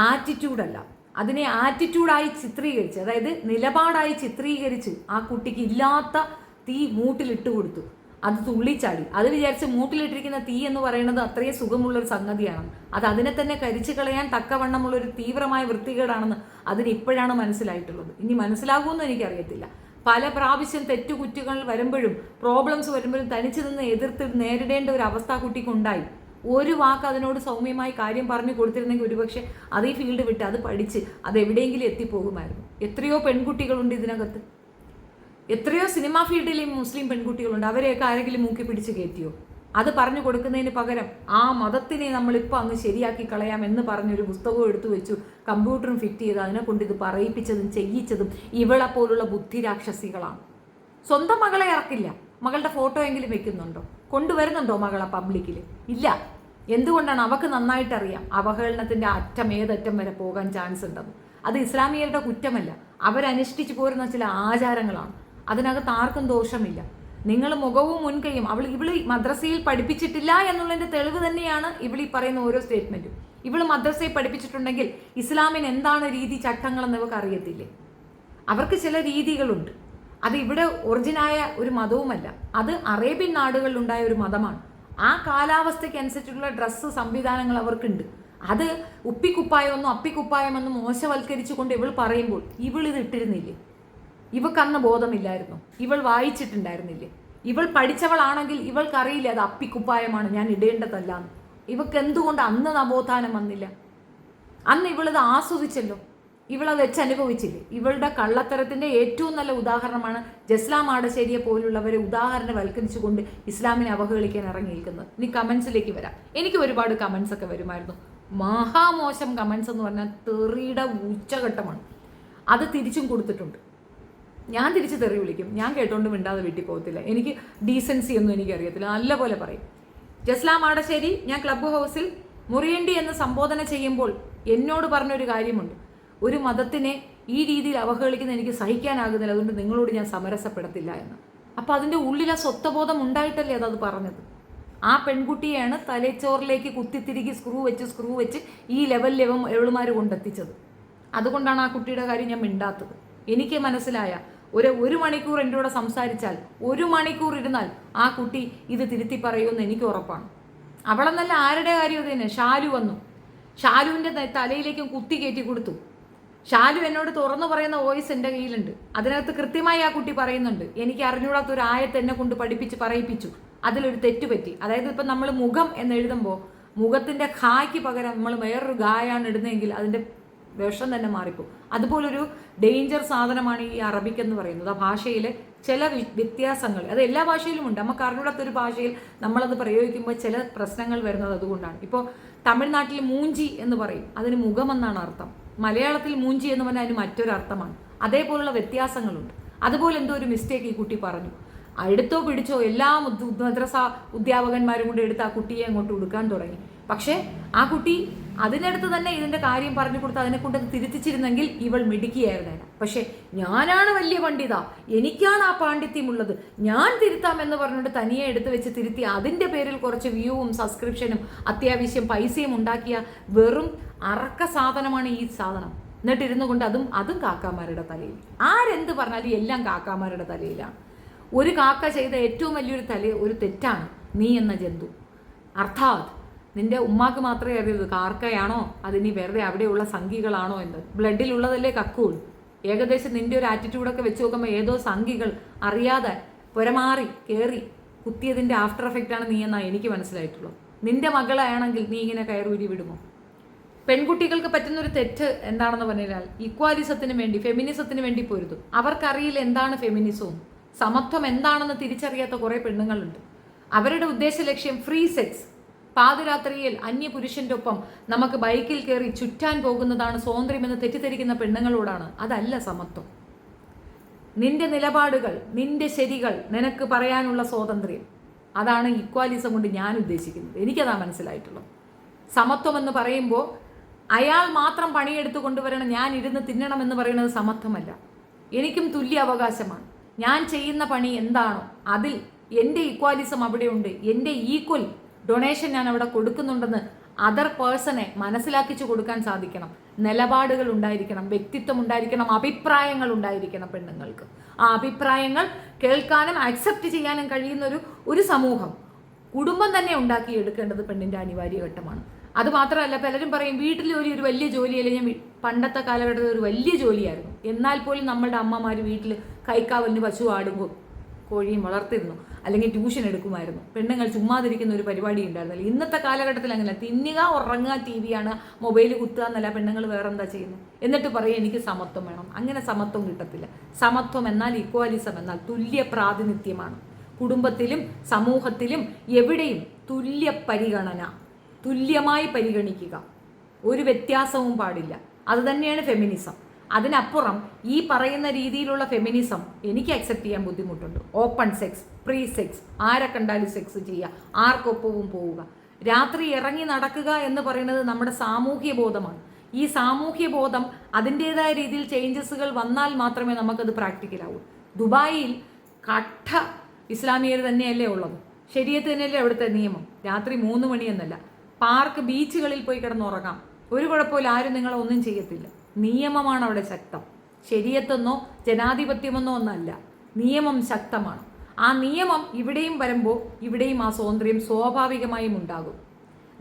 [SPEAKER 1] ആറ്റിറ്റ്യൂഡല്ല. അതിനെ ആറ്റിറ്റ്യൂഡായി ചിത്രീകരിച്ച്, അതായത് നിലപാടായി ചിത്രീകരിച്ച് ആ കുട്ടിക്ക് ഇല്ലാത്ത തീ മൂട്ടിലിട്ട് കൊടുത്തു. അത് തുള്ളിച്ചാടി. അത് വിചാരിച്ച് മൂട്ടിലിട്ടിരിക്കുന്ന തീ എന്ന് പറയുന്നത് അത്രയും സുഖമുള്ളൊരു സംഗതിയാണ്. അത് അതിനെ തന്നെ കരിച്ചു കളയാൻ തക്കവണ്ണമുള്ളൊരു തീവ്രമായ വൃത്തികേടാണെന്ന് അതിന് ഇപ്പോഴാണ് മനസ്സിലായിട്ടുള്ളത്. ഇനി മനസ്സിലാകുമെന്നും എനിക്കറിയത്തില്ല. പല പ്രാവശ്യം തെറ്റുകുറ്റുകൾ വരുമ്പോഴും പ്രോബ്ലംസ് വരുമ്പോഴും തനിച്ച് നിന്ന് എതിർത്ത് നേരിടേണ്ട ഒരു അവസ്ഥ കുട്ടിക്കുണ്ടായി. ഒരു വാക്ക് അതിനോട് സൗമ്യമായി കാര്യം പറഞ്ഞു കൊടുത്തിരുന്നെങ്കിൽ ഒരുപക്ഷെ അതേ ഫീൽഡ് വിട്ട് അത് പഠിച്ച് അത് എവിടെയെങ്കിലും എത്തിപ്പോകുമായിരുന്നു. എത്രയോ പെൺകുട്ടികളുണ്ട് ഇതിനകത്ത്, എത്രയോ സിനിമാ ഫീൽഡിൽ മുസ്ലിം പെൺകുട്ടികളുണ്ട്. അവരെയൊക്കെ ആരെങ്കിലും മൂക്കി പിടിച്ച് കയറ്റിയോ? അത് പറഞ്ഞു കൊടുക്കുന്നതിന് പകരം ആ മതത്തിനെ നമ്മളിപ്പോൾ അങ്ങ് ശരിയാക്കി കളയാം എന്ന് പറഞ്ഞൊരു പുസ്തകവും എടുത്തു വെച്ചു, കമ്പ്യൂട്ടറും ഫിറ്റ് ചെയ്ത് അതിനെ കൊണ്ട് ഇത് പറയിപ്പിച്ചതും ചെയ്യിച്ചതും ഇവളെ പോലുള്ള ബുദ്ധിരാക്ഷസികളാണ്. സ്വന്തം മകളെ ഇറക്കില്ല, മകളുടെ ഫോട്ടോ എങ്കിലും വെക്കുന്നുണ്ടോ? കൊണ്ടുവരുന്നുണ്ടോ മകളെ പബ്ലിക്കിൽ? ഇല്ല. എന്തുകൊണ്ടാണ്? അവർക്ക് നന്നായിട്ടറിയാം അവഹേളനത്തിൻ്റെ അറ്റം ഏതറ്റം വരെ പോകാൻ ചാൻസ് ഉണ്ടെന്ന്. അത് ഇസ്ലാമിയരുടെ കുറ്റമല്ല, അവരനുഷ്ഠിച്ചു പോരുന്ന ചില ആചാരങ്ങളാണ്. അതിനകത്ത് ആർക്കും ദോഷമില്ല. നിങ്ങൾ മുഖവും മുൻകൈയും ഇവള് മദ്രസയിൽ പഠിപ്പിച്ചിട്ടില്ല എന്നുള്ളതിൻ്റെ തെളിവ് തന്നെയാണ് ഇവളീ പറയുന്ന ഓരോ സ്റ്റേറ്റ്മെൻറ്റും. ഇവള് മദ്രസയിൽ പഠിപ്പിച്ചിട്ടുണ്ടെങ്കിൽ ഇസ്ലാമിന് എന്താണ് രീതി ചട്ടങ്ങളെന്ന് ഇവർക്ക് അറിയത്തില്ലേ? അവർക്ക് ചില രീതികളുണ്ട്. അത് ഇവിടെ ഒറിജിനായ ഒരു മതവുമല്ല, അത് അറേബ്യൻ നാടുകളിലുണ്ടായ ഒരു മതമാണ്. ആ കാലാവസ്ഥയ്ക്ക് അനുസരിച്ചിട്ടുള്ള ഡ്രസ്സ് സംവിധാനങ്ങൾ അവർക്കുണ്ട്. അത് ഉപ്പിക്കുപ്പായമൊന്നും അപ്പിക്കുപ്പായമെന്നും മോശവൽക്കരിച്ചുകൊണ്ട് ഇവൾ പറയുമ്പോൾ ഇവളിത് ഇട്ടിരുന്നില്ലേ? ഇവക്കന്ന് ബോധമില്ലായിരുന്നു? ഇവൾ വായിച്ചിട്ടുണ്ടായിരുന്നില്ലേ? ഇവൾ പഠിച്ചവളാണെങ്കിൽ ഇവൾക്കറിയില്ല അത് അപ്പിക്കുപ്പായമാണ്, ഞാൻ ഇടേണ്ടതല്ലാന്ന്. ഇവക്ക് എന്തുകൊണ്ട് അന്ന് നവോത്ഥാനം വന്നില്ല? അന്ന് ഇവളിത് ആസ്വദിച്ചല്ലോ, ഇവളത് വെച്ചനുഭവിച്ചില്ലേ? ഇവളുടെ കള്ളത്തരത്തിൻ്റെ ഏറ്റവും നല്ല ഉദാഹരണമാണ് ജസ്ലാം ആടശ്ശേരിയെ പോലുള്ളവരെ ഉദാഹരണവൽക്കരിച്ചുകൊണ്ട് ഇസ്ലാമിനെ അവഹേളിക്കാൻ ഇറങ്ങിയിരിക്കുന്നത്. ഇനി കമൻസിലേക്ക് വരാം. എനിക്ക് ഒരുപാട് കമൻസ് ഒക്കെ വരുമായിരുന്നു. മഹാമോശം കമൻസ് എന്ന് പറഞ്ഞാൽ തെറിയുടെ ഉച്ചഘട്ടമാണ്. അത് തിരിച്ചും കൊടുത്തിട്ടുണ്ട്. ഞാൻ തിരിച്ച് തെറി വിളിക്കും, ഞാൻ കേട്ടോണ്ട് മിണ്ടാതെ വീട്ടിൽ പോകത്തില്ല. എനിക്ക് ഡീസൻസി ഒന്നും എനിക്കറിയത്തില്ല, നല്ലപോലെ പറയും. ജസ്ലാം ആടശ്ശേരി ഞാൻ ക്ലബ്ബ് ഹൗസിൽ മുറിയേണ്ടി എന്ന് സംബോധന ചെയ്യുമ്പോൾ എന്നോട് പറഞ്ഞൊരു കാര്യമുണ്ട്, ഒരു മതത്തിനെ ഈ രീതിയിൽ അവഹേളിക്കുന്ന എനിക്ക് സഹിക്കാനാകുന്നില്ല, അതുകൊണ്ട് നിങ്ങളോട് ഞാൻ സമരസപ്പെടത്തില്ല എന്ന്. അപ്പോൾ അതിൻ്റെ ഉള്ളിൽ ആ സ്വത്വബോധം ഉണ്ടായിട്ടല്ലേ അതത് പറഞ്ഞത്. ആ പെൺകുട്ടിയാണ് തലച്ചോറിലേക്ക് കുത്തിത്തിരികി സ്ക്രൂ വെച്ച് ഈ ലെവലിൽ എവളുമാർ കൊണ്ടെത്തിച്ചത്. അതുകൊണ്ടാണ് ആ കുട്ടിയുടെ കാര്യം ഞാൻ മിണ്ടാത്തത്. എനിക്ക് മനസ്സിലായ ഒരു മണിക്കൂർ എൻ്റെ കൂടെ സംസാരിച്ചാൽ, 1 മണിക്കൂർ ഇരുന്നാൽ ആ കുട്ടി ഇത് തിരുത്തി പറയുമെന്ന് എനിക്ക് ഉറപ്പാണ്. അവളെന്നല്ല, ആരുടെ കാര്യം ഇത് തന്നെ. ഷാലു വന്നു, ഷാലുവിൻ്റെ തലയിലേക്കും കുത്തി കയറ്റി കൊടുത്തു. ഷാലു എന്നോട് തുറന്നു പറയുന്ന വോയിസ് എൻ്റെ കയ്യിലുണ്ട്. അതിനകത്ത് കൃത്യമായി ആ കുട്ടി പറയുന്നുണ്ട്, എനിക്ക് അറിഞ്ഞൂടാത്തൊരു ആയത്ത് എന്നെ കൊണ്ട് പഠിപ്പിച്ച് പറയിപ്പിച്ചു, അതിലൊരു തെറ്റുപറ്റി. അതായത് ഇപ്പം നമ്മൾ മുഖം എന്ന് എഴുതുമ്പോൾ മുഖത്തിൻ്റെ ഖായ്ക്ക് പകരം നമ്മൾ വേറൊരു ഖായാണ് ഇടുന്നതെങ്കിൽ അതിൻ്റെ വിഷം തന്നെ മാറിപ്പോകും. അതുപോലൊരു ഡേഞ്ചർ സാധനമാണ് ഈ അറബിക് എന്ന് പറയുന്നത്. ആ ഭാഷയിലെ ചില വ്യത്യാസങ്ങൾ, അത് എല്ലാ ഭാഷയിലും ഉണ്ട്. നമുക്ക് അറിഞ്ഞൂടാത്തൊരു ഭാഷയിൽ നമ്മളത് പ്രയോഗിക്കുമ്പോൾ ചില പ്രശ്നങ്ങൾ വരുന്നത് അതുകൊണ്ടാണ്. ഇപ്പോൾ തമിഴ്നാട്ടിൽ മൂഞ്ചി എന്ന് പറയും, അതിന് മുഖമെന്നാണ് അർത്ഥം. മലയാളത്തിൽ മൂഞ്ചി എന്ന് പറഞ്ഞാൽ അതിന് മറ്റൊരർത്ഥമാണ്. അതേപോലുള്ള വ്യത്യാസങ്ങളുണ്ട്. അതുപോലെ എന്തോ ഒരു മിസ്റ്റേക്ക് ഈ കുട്ടി പറഞ്ഞു. എടുത്തോ പിടിച്ചോ എല്ലാ മദ്രസ അധ്യാപകന്മാരും കൂടെ എടുത്ത് ആ കുട്ടിയെ അങ്ങോട്ട് ഉടുക്കാൻ തുടങ്ങി. പക്ഷേ ആ കുട്ടി അതിനടുത്ത് തന്നെ ഇതിൻ്റെ കാര്യം പറഞ്ഞു കൊടുത്ത് അതിനെ കൊണ്ട് തിരുത്തിച്ചിരുന്നെങ്കിൽ ഇവൾ മിടുക്കിയായിരുന്നേനെ. പക്ഷേ ഞാനാണ് വലിയ പണ്ഡിത, എനിക്കാണ് ആ പാണ്ഡിത്യമുള്ളത്, ഞാൻ തിരുത്താമെന്ന് പറഞ്ഞുകൊണ്ട് തനിയെ എടുത്ത് വെച്ച് തിരുത്തി അതിൻ്റെ പേരിൽ കുറച്ച് വ്യൂവും സബ്സ്ക്രിപ്ഷനും അത്യാവശ്യം പൈസയും ഉണ്ടാക്കിയ വെറും അറക്ക സാധനമാണ് ഈ സാധനം. എന്നിട്ടിരുന്നു കൊണ്ട് അതും കാക്കാമാരുടെ തലയിൽ. ആരെന്ത് പറഞ്ഞാലും എല്ലാം കാക്കാമാരുടെ തലയിലാണ്. ഒരു കാക്ക ചെയ്ത ഏറ്റവും വലിയൊരു ഒരു തെറ്റാണ് നീ എന്ന ജന്തു. അർത്ഥാത് നിന്റെ ഉമ്മാക്ക് മാത്രമേ അറിയൂ കാർക്കയാണോ അതിനി വെറുതെ അവിടെയുള്ള സംഘികളാണോ എന്ന്. ബ്ലഡിലുള്ളതല്ലേ കക്കുള്ളൂ. ഏകദേശം നിന്റെ ഒരു ആറ്റിറ്റ്യൂഡൊക്കെ വെച്ച് നോക്കുമ്പോൾ ഏതോ സംഘികൾ അറിയാതെ പുരമാറി കയറി കുത്തിയതിൻ്റെ ആഫ്റ്റർ എഫക്റ്റാണ് നീ എന്നാണ് എനിക്ക് മനസ്സിലായിട്ടുള്ളൂ. നിന്റെ മകളാണെങ്കിൽ നീ ഇങ്ങനെ കയറൂരി വിടുമോ? പെൺകുട്ടികൾക്ക് പറ്റുന്നൊരു തെറ്റ് എന്താണെന്ന് പറഞ്ഞാൽ ഇക്വാലിസത്തിന് വേണ്ടി ഫെമിനിസത്തിന് വേണ്ടി പൊരുതും. അവർക്കറിയില്ല എന്താണ് ഫെമിനിസവും സമത്വം എന്താണെന്ന് തിരിച്ചറിയാത്ത കുറേ പെണ്ണുങ്ങളുണ്ട്. അവരുടെ ഉദ്ദേശ ലക്ഷ്യം ഫ്രീ സെക്സ്, പാതിരാത്രിയിൽ അന്യപുരുഷന്റെ ഒപ്പം നമുക്ക് ബൈക്കിൽ കയറി ചുറ്റാൻ പോകുന്നതാണ് സ്വാതന്ത്ര്യമെന്ന് തെറ്റിദ്ധരിക്കുന്ന പെണ്ണുങ്ങളോടാണ്. അതല്ല സമത്വം. നിന്റെ നിലപാടുകൾ, നിന്റെ ശരികൾ, നിനക്ക് പറയാനുള്ള സ്വാതന്ത്ര്യം, അതാണ് ഇക്വാലിസം കൊണ്ട് ഞാൻ ഉദ്ദേശിക്കുന്നത്. എനിക്കതാ മനസ്സിലായിട്ടുള്ളത്. സമത്വം എന്ന് പറയുമ്പോൾ അയാൾ മാത്രം പണിയെടുത്ത് കൊണ്ടുവരണം, ഞാൻ ഇരുന്ന് തിന്നണം എന്ന് പറയുന്നത് സമത്വമല്ല. എനിക്കും തുല്യ അവകാശമാണ്. ഞാൻ ചെയ്യുന്ന പണി എന്താണോ അതിൽ എൻ്റെ ഇക്വാലിസം അവിടെയുണ്ട്. എൻ്റെ ഈക്വൽ ഡൊണേഷൻ ഞാൻ അവിടെ കൊടുക്കുന്നുണ്ടെന്ന് അതർ പേഴ്സണെ മനസ്സിലാക്കിച്ചു കൊടുക്കാൻ സാധിക്കണം. നിലപാടുകൾ ഉണ്ടായിരിക്കണം, വ്യക്തിത്വം ഉണ്ടായിരിക്കണം, അഭിപ്രായങ്ങൾ ഉണ്ടായിരിക്കണം പെണ്ണുങ്ങൾക്ക്. ആ അഭിപ്രായങ്ങൾ കേൾക്കാനും അക്സെപ്റ്റ് ചെയ്യാനും കഴിയുന്ന ഒരു സമൂഹം, കുടുംബം തന്നെ ഉണ്ടാക്കിയെടുക്കേണ്ടത് പെണ്ണിൻ്റെ അനിവാര്യ ഘട്ടമാണ്. അത് മാത്രമല്ല, പലരും പറയും വീട്ടിൽ ഒരു വലിയ ജോലിയല്ലേ. ഞാൻ പണ്ടത്തെ കാലഘട്ടത്തിൽ ഒരു വലിയ ജോലിയായിരുന്നു. എന്നാൽ പോലും നമ്മളുടെ അമ്മമാർ വീട്ടിൽ കൈക്കാവലിന് പശു ആടുമ്പോൾ കോഴിയും വളർത്തിരുന്നു, അല്ലെങ്കിൽ ട്യൂഷൻ എടുക്കുമായിരുന്നു. പെണ്ണുങ്ങൾ ചുമ്മാതിരിക്കുന്ന ഒരു പരിപാടി ഉണ്ടായിരുന്നില്ല. ഇന്നത്തെ കാലഘട്ടത്തിൽ അങ്ങനെ തിന്നുക, ഉറങ്ങുക, ടി വി ആണ്, മൊബൈൽ കുത്തുക എന്നല്ല. പെണ്ണുങ്ങൾ വേറെ എന്താ ചെയ്യുന്നത്? എന്നിട്ട് പറയും എനിക്ക് സമത്വം വേണം. അങ്ങനെ സമത്വം കിട്ടത്തില്ല. സമത്വം എന്നാൽ ഇക്വാലിസം എന്നാൽ തുല്യ പ്രാതിനിധ്യമാണ്. കുടുംബത്തിലും സമൂഹത്തിലും എവിടെയും തുല്യ പരിഗണന, തുല്യമായി പരിഗണിക്കുക, ഒരു വ്യത്യാസവും പാടില്ല. അതുതന്നെയാണ് ഫെമിനിസം. അതിനപ്പുറം ഈ പറയുന്ന രീതിയിലുള്ള ഫെമിനിസം എനിക്ക് അക്സെപ്റ്റ് ചെയ്യാൻ ബുദ്ധിമുട്ടുണ്ട്. ഓപ്പൺ സെക്സ്, പ്രീ സെക്സ്, ആരെ കണ്ടാലും സെക്സ് ചെയ്യുക, ആർക്കൊപ്പവും പോവുക, രാത്രി ഇറങ്ങി നടക്കുക എന്ന് പറയുന്നത് നമ്മുടെ സാമൂഹ്യ ബോധമാണ്. ഈ സാമൂഹ്യ ബോധം അതിൻ്റെതായ രീതിയിൽ ചേഞ്ചസുകൾ വന്നാൽ മാത്രമേ നമുക്കത് പ്രാക്ടിക്കലാവൂ. ദുബായിൽ കട്ട ഇസ്ലാമിയർ തന്നെയല്ലേ ഉള്ളത്. ശരീഅത്ത് തന്നെയല്ലേ അവിടുത്തെ നിയമം. രാത്രി 3 മണി എന്നല്ല, പാർക്ക് ബീച്ചുകളിൽ പോയി കിടന്നുറങ്ങാം, ഒരു കുഴപ്പമില്ല, ആരും നിങ്ങളെ ഒന്നും ചെയ്യത്തില്ല. നിയമമാണ് അവിടെ ശക്തം. ശരീഅത്തെന്നോ ജനാധിപത്യമെന്നോ ഒന്നല്ല, നിയമം ശക്തമാണ്. ആ നിയമം ഇവിടെയും വരുമ്പോൾ ഇവിടെയും ആ സ്വാതന്ത്ര്യം സ്വാഭാവികമായും ഉണ്ടാകും.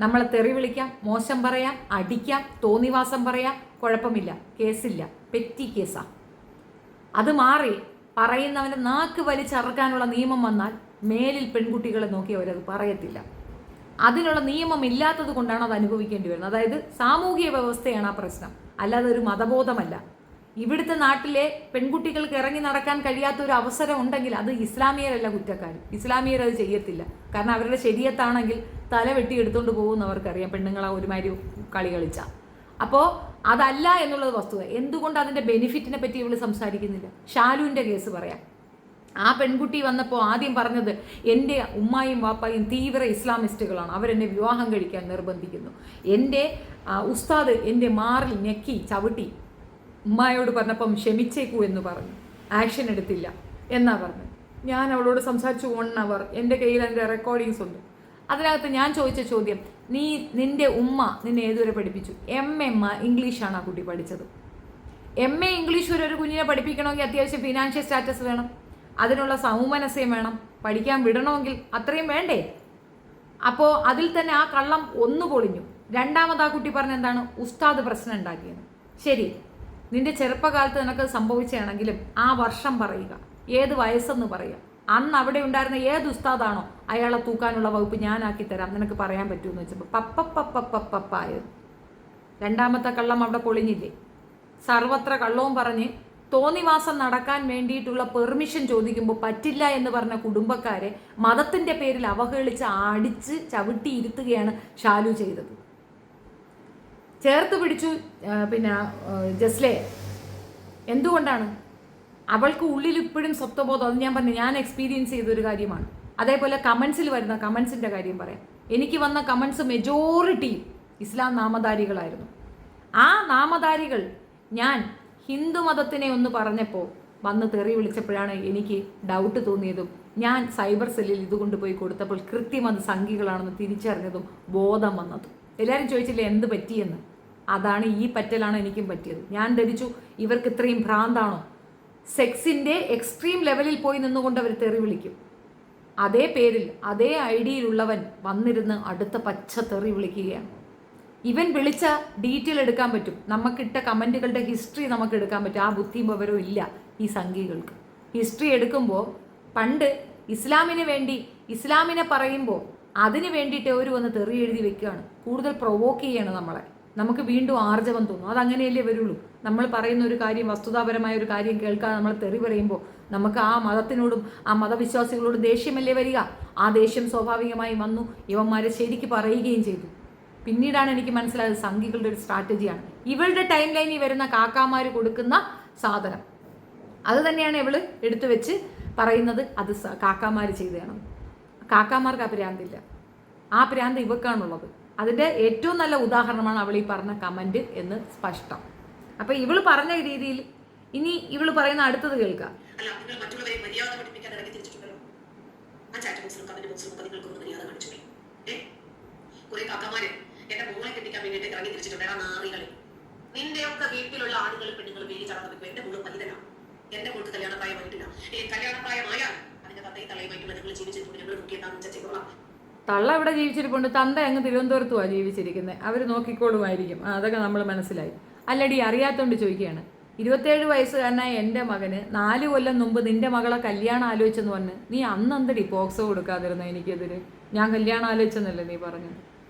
[SPEAKER 1] നമ്മളെ തെറി വിളിക്കാം, മോശം പറയാം, അടിക്കാം, തോന്നിവാസം പറയാം, കുഴപ്പമില്ല, കേസില്ല, പെറ്റി കേസാ. അത് മാറി പറയുന്നവൻ്റെ നാക്ക് വലിച്ചറക്കാനുള്ള നിയമം വന്നാൽ മേലിൽ പെൺകുട്ടികളെ നോക്കി അവരത് പറയത്തില്ല. അതിനുള്ള നിയമം ഇല്ലാത്തത് കൊണ്ടാണ് അത് അനുഭവിക്കേണ്ടി വരുന്നത്. അതായത് സാമൂഹിക വ്യവസ്ഥയാണ് ആ പ്രശ്നം, അല്ലാതെ ഒരു മതബോധമല്ല. ഇവിടുത്തെ നാട്ടിലെ പെൺകുട്ടികൾക്ക് ഇറങ്ങി നടക്കാൻ കഴിയാത്ത ഒരു അവസരം ഉണ്ടെങ്കിൽ അത് ഇസ്ലാമിയരല്ല കുറ്റക്കാർ. ഇസ്ലാമിയർ അത് ചെയ്യത്തില്ല. കാരണം അവരുടെ ശരീഅത്താണെങ്കിൽ തല വെട്ടിയെടുത്തുകൊണ്ട് പോകുന്നവർക്കറിയാം, പെണ്ണുങ്ങളെ ഒരുമാതിരി കളി കളിച്ച. അപ്പോൾ അതല്ല എന്നുള്ളത് വസ്തുത. എന്തുകൊണ്ട് അതിൻ്റെ ബെനിഫിറ്റിനെ പറ്റി ഇവൾ സംസാരിക്കുന്നില്ല? ഷാലുവിൻ്റെ കേസ് പറയാം. ആ പെൺകുട്ടി വന്നപ്പോൾ ആദ്യം പറഞ്ഞത് എൻ്റെ ഉമ്മായും വാപ്പായും തീവ്ര ഇസ്ലാമിസ്റ്റുകളാണ്, അവരെന്നെ വിവാഹം കഴിക്കാൻ നിർബന്ധിക്കുന്നു. എൻ്റെ ഉസ്താദ് എൻ്റെ മാറിൽ ഞെക്കി ചവിട്ടി. ഉമ്മായോട് പറഞ്ഞപ്പം ക്ഷമിച്ചേക്കൂ എന്ന് പറഞ്ഞു, ആക്ഷൻ എടുത്തില്ല എന്നാ പറഞ്ഞു. ഞാൻ അവളോട് സംസാരിച്ചു 1 hour. എൻ്റെ കയ്യിൽ എൻ്റെ റെക്കോർഡിങ്സ് ഉണ്ട്. അതിനകത്ത് ഞാൻ ചോദിച്ച ചോദ്യം, നിൻ്റെ ഉമ്മ നിന്നെ ഏതുവരെ പഠിപ്പിച്ചു? MA ഇംഗ്ലീഷാണ് ആ കുട്ടി പഠിച്ചത്. MA ഇംഗ്ലീഷ് ഒരു കുഞ്ഞിനെ പഠിപ്പിക്കണമെങ്കിൽ അത്യാവശ്യം ഫിനാൻഷ്യൽ സ്റ്റാറ്റസ് വേണം, അതിനുള്ള സൗമനസ്യം വേണം, പഠിക്കാൻ വിടണമെങ്കിൽ അത്രയും വേണ്ടേ? അപ്പോൾ അതിൽ തന്നെ ആ കള്ളം ഒന്ന് പൊളിഞ്ഞു. രണ്ടാമത് ആ കുട്ടി പറഞ്ഞ എന്താണ്? ഉസ്താദ് പ്രശ്നം ഉണ്ടാക്കിയത്. ശരി, നിന്റെ ചെറുപ്പകാലത്ത് നിനക്കത് സംഭവിച്ചാണെങ്കിലും ആ വർഷം പറയുക, ഏത് വയസ്സെന്ന് പറയുക. അന്ന് അവിടെ ഉണ്ടായിരുന്ന ഏത് ഉസ്താദാണോ അയാളെ തൂക്കാനുള്ള വകുപ്പ് ഞാനാക്കി തരാം, നിനക്ക് പറയാൻ പറ്റുമെന്ന് വെച്ചപ്പോൾ പപ്പപ്പായത്. രണ്ടാമത്തെ കള്ളം അവിടെ പൊളിഞ്ഞില്ലേ? സർവത്ര കള്ളവും പറഞ്ഞ് തോന്നിവാസം നടക്കാൻ വേണ്ടിയിട്ടുള്ള പെർമിഷൻ ചോദിക്കുമ്പോൾ പറ്റില്ല എന്ന് പറഞ്ഞ കുടുംബക്കാരെ മതത്തിൻ്റെ പേരിൽ അവഹേളിച്ച് അടിച്ച് ചവിട്ടി ഇരുത്തുകയാണ് ഷാലു ചെയ്തത്. ചേർത്ത് പിടിച്ചു പിന്നെ ജസ്ലേ. എന്തുകൊണ്ടാണ്? അവൾക്ക് ഉള്ളിൽ ഇപ്പോഴും സ്വത്വബോധം. അത് ഞാൻ പറഞ്ഞു, ഞാൻ എക്സ്പീരിയൻസ് ചെയ്തൊരു കാര്യമാണ്. അതേപോലെ കമൻസിൽ വരുന്ന കമൻസിൻ്റെ കാര്യം പറയാം. എനിക്ക് വന്ന കമൻസ് മെജോറിറ്റി ഇസ്ലാം നാമധാരികളായിരുന്നു. ആ നാമധാരികൾ ഞാൻ ഹിന്ദു മതത്തിനെ ഒന്ന് പറഞ്ഞപ്പോൾ വന്ന് തെറി വിളിച്ചപ്പോഴാണ് എനിക്ക് ഡൗട്ട് തോന്നിയതും ഞാൻ സൈബർ സെല്ലിൽ ഇതുകൊണ്ട് പോയി കൊടുത്തപ്പോൾ കൃത്യം അത് സംഘികളാണെന്ന് തിരിച്ചറിഞ്ഞതും ബോധം വന്നതും. എല്ലാവരും ചോദിച്ചില്ലേ എന്ത് പറ്റിയെന്ന്? അതാണ് ഈ പറ്റലാണ് എനിക്കും പറ്റിയത്. ഞാൻ ധരിച്ചു ഇവർക്ക് ഇത്രയും ഭ്രാന്താണോ? സെക്സിൻ്റെ എക്സ്ട്രീം ലെവലിൽ പോയി നിന്നുകൊണ്ട് അവർ തെറി വിളിക്കും. അതേ പേരിൽ അതേ ഐഡിയിലുള്ളവൻ വന്നിരുന്ന് അടുത്ത പച്ചത്തെറി വിളിക്കുകയാണ്. ഇവൻ വിളിച്ച ഡീറ്റെയിൽ എടുക്കാൻ പറ്റും, നമുക്കിട്ട കമൻറ്റുകളുടെ ഹിസ്റ്ററി നമുക്ക് എടുക്കാൻ പറ്റും. ആ ബുദ്ധിയും വിവരവും ഇല്ല ഈ സംഘികൾക്ക്. ഹിസ്റ്ററി എടുക്കുമ്പോൾ പണ്ട് ഇസ്ലാമിന് വേണ്ടി ഇസ്ലാമിനെ പറയുമ്പോൾ അതിന് വേണ്ടിയിട്ട് അവർ വന്ന് തെറി എഴുതി വെക്കുകയാണ്. കൂടുതൽ പ്രൊവോക്ക് ചെയ്യാണ് നമ്മളെ. നമുക്ക് വീണ്ടും ആർജവം തോന്നും. അതങ്ങനെയല്ലേ വരുള്ളൂ. നമ്മൾ പറയുന്ന ഒരു കാര്യം, വസ്തുതാപരമായ ഒരു കാര്യം കേൾക്കാതെ നമ്മൾ തെറി പറയുമ്പോൾ നമുക്ക് ആ മതത്തിനോടും ആ മതവിശ്വാസികളോടും ദേഷ്യമല്ലേ വരിക. ആ ദേഷ്യം സ്വാഭാവികമായി വന്നു. ഇവന്മാരെ ശരിക്ക് പറയുകയും ചെയ്തു. പിന്നീടാണ് എനിക്ക് മനസ്സിലായത് സംഘികളുടെ ഒരു സ്ട്രാറ്റജിയാണ്. ഇവളുടെ ടൈം ലൈനിൽ വരുന്ന കാക്കാമാർ കൊടുക്കുന്ന സാധനം അത് തന്നെയാണ് ഇവള് എടുത്തു വെച്ച് പറയുന്നത്. അത് കാക്കാമാർ ചെയ്തതാണ്. കാക്കാമാർക്ക് ആ ഭ്രാന്തില്ല. ആ ഭ്രാന്ത് ഇവക്കാണുള്ളത്. അതിൻ്റെ ഏറ്റവും നല്ല ഉദാഹരണമാണ് അവൾ ഈ പറഞ്ഞ കമൻറ്റ് എന്ന് സ്പഷ്ടം. അപ്പം ഇവള് പറഞ്ഞ രീതിയിൽ ഇനി ഇവള് പറയുന്ന അടുത്തത് കേൾക്കാം.
[SPEAKER 2] അല്ല, നിങ്ങൾ മറ്റുള്ളവരെ മര്യാദ പഠിപ്പിക്കാൻ ഇറങ്ങി തിരിച്ചിട്ടുണ്ടല്ലോ. ആ ചാറ്റ് ബോക്സിലും കമന്റ് ബോക്സിലും നിങ്ങൾക്കൊന്നും മര്യാദ കാണിച്ചു. കുറെ കാക്കമാര് എന്റെ മോളെ കെട്ടിക്കാൻ വേണ്ടിയിട്ട് ഇറങ്ങി തിരിച്ചിട്ടുണ്ട്. നാറികളെ, നിന്റെയൊക്കെ വീട്ടിലുള്ള ആണുങ്ങളും പെണ്ണുങ്ങളും വേലി ചാടാൻ വെക്കും. എന്റെ മോള് പൈതലാണ്. എന്റെ മോൾക്ക് കല്യാണപ്രായമായിട്ടില്ല. കല്യാണപ്രായമായാൽ അതിന്റെ തത്തയും തലയുമായിട്ടുള്ള നിങ്ങൾ ജീവിച്ചിട്ടുണ്ട്. ഞങ്ങൾ നോക്കിയിട്ടാണ് ചെയ്തോളാം.
[SPEAKER 1] തള്ള ഇവിടെ ജീവിച്ചിരിപ്പുണ്ട്. തന്ത അങ്ങ് തിരുവനന്തപുരത്തുമാണ് ജീവിച്ചിരിക്കുന്നത്. അവർ നോക്കിക്കോളുമായിരിക്കും. അതൊക്കെ നമ്മൾ മനസ്സിലായി. അല്ലടി, അറിയാത്തോണ്ട് ചോദിക്കുകയാണ്. 27 വയസ്സുകാരനായ എൻ്റെ മകന് 4 കൊല്ലം മുമ്പ് നിന്റെ മകളെ കല്യാണം ആലോചിച്ചെന്ന് പറഞ്ഞ് നീ അന്നെന്തടി പോക്സോ കൊടുക്കാതിരുന്ന എനിക്കെതിരെ? ഞാൻ കല്യാണം ആലോചിച്ചെന്നല്ലേ നീ പറഞ്ഞത്?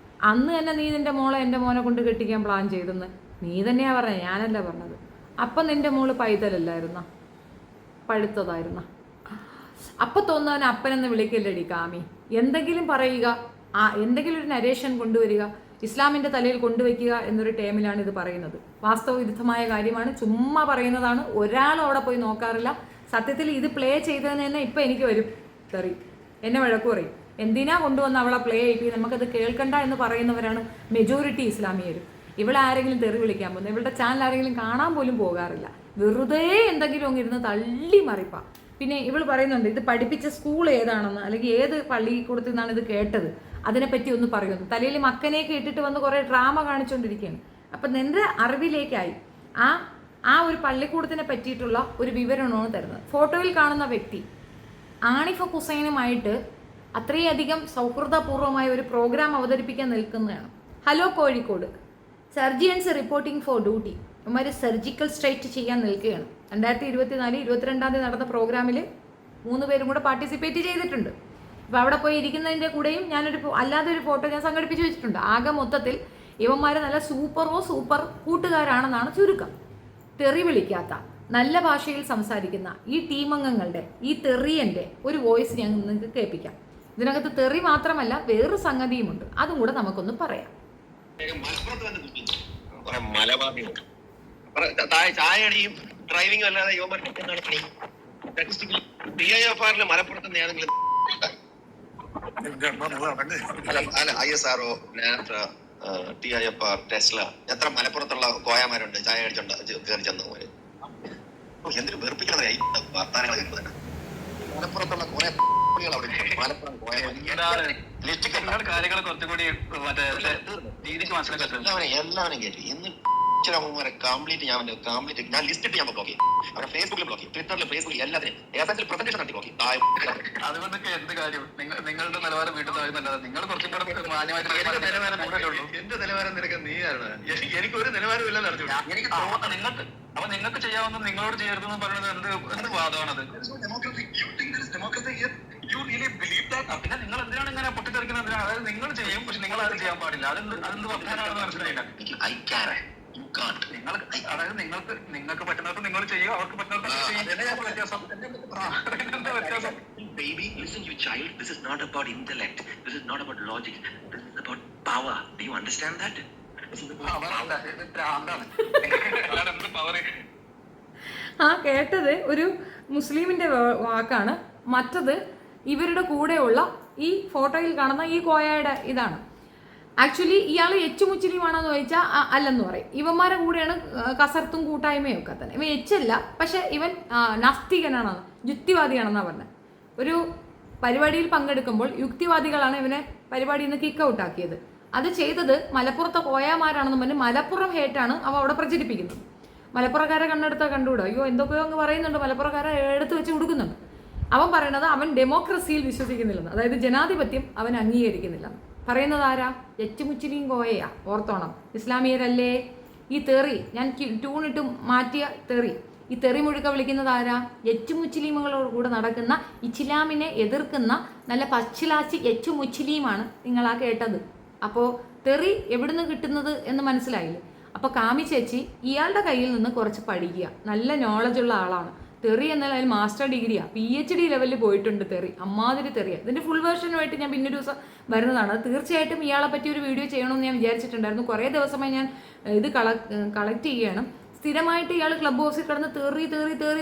[SPEAKER 1] അന്ന് തന്നെ നീ നിന്റെ മോളെ എൻ്റെ മോനെ കൊണ്ട് കെട്ടിക്കാൻ പ്ലാൻ ചെയ്തെന്ന് നീ തന്നെയാ പറഞ്ഞത്, ഞാനല്ല പറഞ്ഞത്. അപ്പം നിന്റെ മോള് പൈതലല്ലായിരുന്ന, പഴുത്തതായിരുന്ന? അപ്പം തോന്നുന്നവനെ അപ്പനെന്ന് വിളിക്കല്ലടി കാമി. എന്തെങ്കിലും പറയുക, എന്തെങ്കിലും ഒരു നരേഷൻ കൊണ്ടുവരിക, ഇസ്ലാമിൻ്റെ തലയിൽ കൊണ്ടുവയ്ക്കുക എന്നൊരു ടേമിലാണ് ഇത് പറയുന്നത്. വാസ്തവവിരുദ്ധമായ കാര്യമാണ്, ചുമ്മാ പറയുന്നതാണ്. ഒരാളും അവിടെ പോയി നോക്കാറില്ല. സത്യത്തിൽ ഇത് പ്ലേ ചെയ്തതെന്ന് തന്നെ ഇപ്പം എനിക്ക് വരും തെറി, എന്നെ വഴക്കു പറയും. എന്തിനാ കൊണ്ടുവന്ന് അവളെ പ്ലേ ചെയ്യിപ്പി, നമുക്കത് കേൾക്കണ്ട എന്ന് പറയുന്നവരാണ് മെജോറിറ്റി ഇസ്ലാമിയരും. ഇവിടെ ആരെങ്കിലും തെറി വിളിക്കാൻ പോകുന്നത്, ഇവളുടെ ചാനൽ ആരെങ്കിലും കാണാൻ പോലും പോകാറില്ല. വെറുതെ എന്തെങ്കിലും അങ്ങ് ഇരുന്ന് തള്ളി മറിപ്പാ. പിന്നെ ഇവൾ പറയുന്നുണ്ട് ഇത് പഠിപ്പിച്ച സ്കൂൾ ഏതാണെന്ന്, അല്ലെങ്കിൽ ഏത് പള്ളിക്കൂടത്തിൽ നിന്നാണ് ഇത് കേട്ടത്, അതിനെപ്പറ്റി ഒന്ന് പറയുന്നു. തലയിൽ മക്കനെയൊക്കെ ഇട്ടിട്ട് വന്ന് കുറേ ഡ്രാമ കാണിച്ചുകൊണ്ടിരിക്കുകയാണ്. അപ്പം നിന്റെ അറിവിലേക്കായി ആ ഒരു പള്ളിക്കൂടത്തിനെ പറ്റിയിട്ടുള്ള ഒരു വിവരണമാണ് തരുന്നത്. ഫോട്ടോയിൽ കാണുന്ന വ്യക്തി ആണിഫ ഹുസൈനുമായിട്ട് അത്രയധികം സൗഹൃദപൂർവമായ ഒരു പ്രോഗ്രാം അവതരിപ്പിക്കാൻ നിൽക്കുന്നതാണ്. Hello Kozhikode, surgeons reporting for duty. ഇവന്മാർ സർജിക്കൽ സ്ട്രൈക്ക് ചെയ്യാൻ നിൽക്കുകയാണ്. 2024 22 നടന്ന പ്രോഗ്രാമിൽ 3 പേരും കൂടെ പാർട്ടിസിപ്പേറ്റ് ചെയ്തിട്ടുണ്ട്. അപ്പോൾ അവിടെ പോയി ഇരിക്കുന്നതിൻ്റെ കൂടെയും അല്ലാതെ ഒരു ഫോട്ടോ ഞാൻ സംഘടിപ്പിച്ച് വെച്ചിട്ടുണ്ട്. ആകെ മൊത്തത്തിൽ ഇവന്മാർ നല്ല സൂപ്പർ കൂട്ടുകാരാണെന്നാണ് ചുരുക്കം. തെറി വിളിക്കാത്ത, നല്ല ഭാഷയിൽ സംസാരിക്കുന്ന ഈ ടീമംഗങ്ങളുടെ ഈ തെറിയൻ്റെ ഒരു വോയിസ് ഞാൻ നിങ്ങൾക്ക് കേൾപ്പിക്കാം. ഇതിനകത്ത് തെറി മാത്രമല്ല വേറൊരു സംഗതിയുമുണ്ട്, അതും കൂടെ നമുക്കൊന്ന് പറയാം.
[SPEAKER 3] ചായടിയും ഡ്രൈവിംഗും അല്ലാതെ മലപ്പുറത്ത് ഏതെങ്കിലും ISRO, TIFR, ടെസ്ല, എത്ര മലപ്പുറത്തുള്ള കോയമാരുണ്ട് ചായ അടിച്ചോണ്ട് കയറി ചെന്നവര്. എന്തൊരു വെറുപ്പിക്കുന്നവരാ ഈ വർത്താനങ്ങൾ കേൾക്കുന്നത് തന്നെ. മലപ്പുറത്തുള്ള കുറെ മലപ്പുറം
[SPEAKER 4] കാര്യങ്ങൾ കുറച്ചുകൂടി രീതിക്ക് മനസ്സിലാക്കാൻ
[SPEAKER 3] എല്ലാവരും കേട്ടു. ഇന്ന് കംപ്ലീറ്റ് ഞാൻ ലിസ്റ്റ് ഞാൻ ബ്ലോക്ക് ചെയ്യും. അവരുടെ ഫേസ്ബുക്കിൽ ബ്ലോക്ക് ചെയ്യും, ട്വിറ്ററിൽ, ഫേസ്ബുക്കിൽ എല്ലാത്തിനും പ്രസന്റേഷൻ നടത്തി ബ്ലോക്ക് ചെയ്യും.
[SPEAKER 4] അതുകൊണ്ടൊക്കെ എന്ത് കാര്യം? നിങ്ങളുടെ നിലവാരം വീട്ടിൽ താഴ്ന്നല്ലാതെ നിങ്ങൾ കുറച്ചും കൂടെ മാന്യമായിട്ട്
[SPEAKER 3] എന്റെ നിലവാരം നിനക്ക് നീ എനിക്ക് ഒരു നിലവാരം ഇല്ലെന്ന് അറിഞ്ഞു.
[SPEAKER 4] എനിക്ക് തോന്നുന്നു നിങ്ങൾക്ക് ചെയ്യാവുന്ന നിങ്ങളോട് ചെയ്യരുതെന്ന് പറയുന്നത് എന്ത് വാദമാണത്? പിന്നെ നിങ്ങൾ എന്തിനാണ് ഇങ്ങനെ പൊട്ടിത്തെറിക്കുന്നത്? അതായത് നിങ്ങൾ ചെയ്യും, പക്ഷെ നിങ്ങൾ ആരും ചെയ്യാൻ പാടില്ല. അതെന്ത് വർദ്ധനാണെന്ന് മനസ്സിലായില്ല. അതായത് നിങ്ങൾക്ക് പറ്റുന്നവർക്ക് നിങ്ങൾ ചെയ്യും, അവർക്ക് പറ്റുന്നവർക്ക് വ്യത്യാസം.
[SPEAKER 3] Baby, listen, you child. This is not about intellect. This is not about logic. This is about power. Do you understand that?
[SPEAKER 1] കേട്ടത് ഒരു മുസ്ലിമിന്റെ വാക്കാണ്. മറ്റത് ഇവരുടെ കൂടെയുള്ള ഈ ഫോട്ടോയിൽ കാണുന്ന ഈ കോയയുടെ ഇതാണ്. ആക്ച്വലി ഇയാൾ എച്ചുമുച്ചിലിയുമാണെന്ന് ചോദിച്ചാൽ അല്ലെന്ന് പറയും. ഇവന്മാരെ കൂടെയാണ് കസർത്തും കൂട്ടായ്മയും ഒക്കെ തന്നെ. ഇവൻ എച്ചല്ല, പക്ഷെ ഇവൻ നാസ്തികനാണെന്ന്, യുക്തിവാദിയാണെന്നാണ് പറഞ്ഞത്. ഒരു പരിപാടിയിൽ പങ്കെടുക്കുമ്പോൾ യുക്തിവാദികളാണ് ഇവനെ പരിപാടിയിൽ നിന്ന് കിക്ക് ഔട്ട് ആക്കിയത്. അത് ചെയ്തത് മലപ്പുറത്തെ കോയമാരാണെന്ന് പറഞ്ഞ് മലപ്പുറം ഹേറ്റാണ് അവ അവിടെ പ്രചരിപ്പിക്കുന്നത്. മലപ്പുറക്കാരെ കണ്ടെടുത്താൽ കണ്ടുകൂടാ. അയ്യോ എന്തൊക്കെയോ അങ്ങ് പറയുന്നുണ്ട്, മലപ്പുറക്കാരെ എടുത്ത് വെച്ച് കൊടുക്കുന്നുണ്ട്. അവൻ പറയണത് അവൻ ഡെമോക്രസിയിൽ വിശ്വസിക്കുന്നില്ലെന്ന്, അതായത് ജനാധിപത്യം അവൻ അംഗീകരിക്കുന്നില്ലെന്ന്. പറയുന്നത് ആരാ? എച്ചുമുച്ചിലിയും കോയയാ. ഓർത്തോണം, ഇസ്ലാമിയരല്ലേ ഈ തെറി. ഞാൻ ട്യൂണിട്ട് മാറ്റിയ തെറി, ഈ തെറി മുഴുക്ക വിളിക്കുന്നത് ആരാ? എച്ചുമുച്ചിലീമുകളോട് കൂടെ നടക്കുന്ന ഇസ്ലാമിനെ എതിർക്കുന്ന നല്ല പച്ചിലാച്ചി എച്ചുമുച്ചിലീമാണ് നിങ്ങളാ കേട്ടത്. അപ്പോൾ തെറി എവിടുന്ന് കിട്ടുന്നത് എന്ന് മനസ്സിലായില്ലേ? അപ്പോൾ കാമി ചേച്ചി ഇയാളുടെ കയ്യിൽ നിന്ന് കുറച്ച് പഠിക്കുക. നല്ല നോളജുള്ള ആളാണ്. തെറി എന്നാൽ അതിൽ മാസ്റ്റർ ഡിഗ്രിയാണ്, PhD ലെവലിൽ പോയിട്ടുണ്ട് തെറി. അമ്മാതിരി തെറിയാണ്. ഇതിൻ്റെ ഫുൾ വേർഷനുമായിട്ട് ഞാൻ പിന്നൊരു ദിവസം വരുന്നതാണ്. തീർച്ചയായിട്ടും ഇയാളെ പറ്റി ഒരു വീഡിയോ ചെയ്യണമെന്ന് ഞാൻ വിചാരിച്ചിട്ടുണ്ടായിരുന്നു. കുറേ ദിവസമായി ഞാൻ ഇത് കളക്ട് ചെയ്യുകയാണ്. സ്ഥിരമായിട്ട് ഇയാൾ ക്ലബ് ഹൗസിൽ കിടന്ന്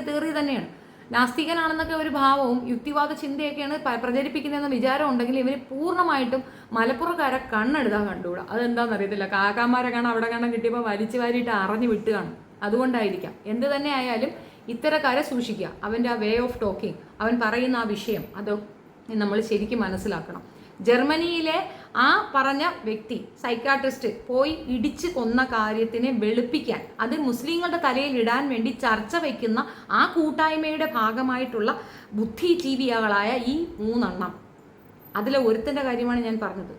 [SPEAKER 1] തെറി തന്നെയാണ്. നാസ്തികനാണെന്നൊക്കെ ഒരു ഭാവവും യുക്തിവാദ ചിന്തയൊക്കെയാണ് പ്രചരിപ്പിക്കുന്നതെന്ന വിചാരം ഉണ്ടെങ്കിൽ ഇവർ പൂർണ്ണമായിട്ടും മലപ്പുറക്കാരെ കണ്ണെടുത്താൽ കണ്ടുകൂടാ. അതെന്താണെന്ന് അറിയത്തില്ല. കാക്കാമാരെ കാണാൻ അവിടെ കാണാൻ കിട്ടിയപ്പോൾ വലിച്ചു വാരിയിട്ട് അറിഞ്ഞു വിട്ടുകയാണ്. അതുകൊണ്ടായിരിക്കാം. എന്ത് തന്നെ ആയാലും ഇത്തരക്കാരെ സൂക്ഷിക്കുക. അവൻ്റെ ആ വേ ഓഫ് ടോക്കിംഗ്, അവൻ പറയുന്ന ആ വിഷയം, അത് നമ്മൾ ശരിക്കും മനസ്സിലാക്കണം. ജർമ്മനിയിലെ ആ പറഞ്ഞ വ്യക്തി സൈക്കാട്രിസ്റ്റ് പോയി ഇടിച്ച് കൊന്ന കാര്യത്തിനെ വെളുപ്പിക്കാൻ, അത് മുസ്ലിങ്ങളുടെ തലയിൽ ഇടാൻ വേണ്ടി ചർച്ച വയ്ക്കുന്ന ആ കൂട്ടായ്മയുടെ ഭാഗമായിട്ടുള്ള ബുദ്ധിജീവികളായ ഈ 3 എണ്ണം, അതിലെ ഒരുത്തൻ്റെ കാര്യമാണ് ഞാൻ പറഞ്ഞത്.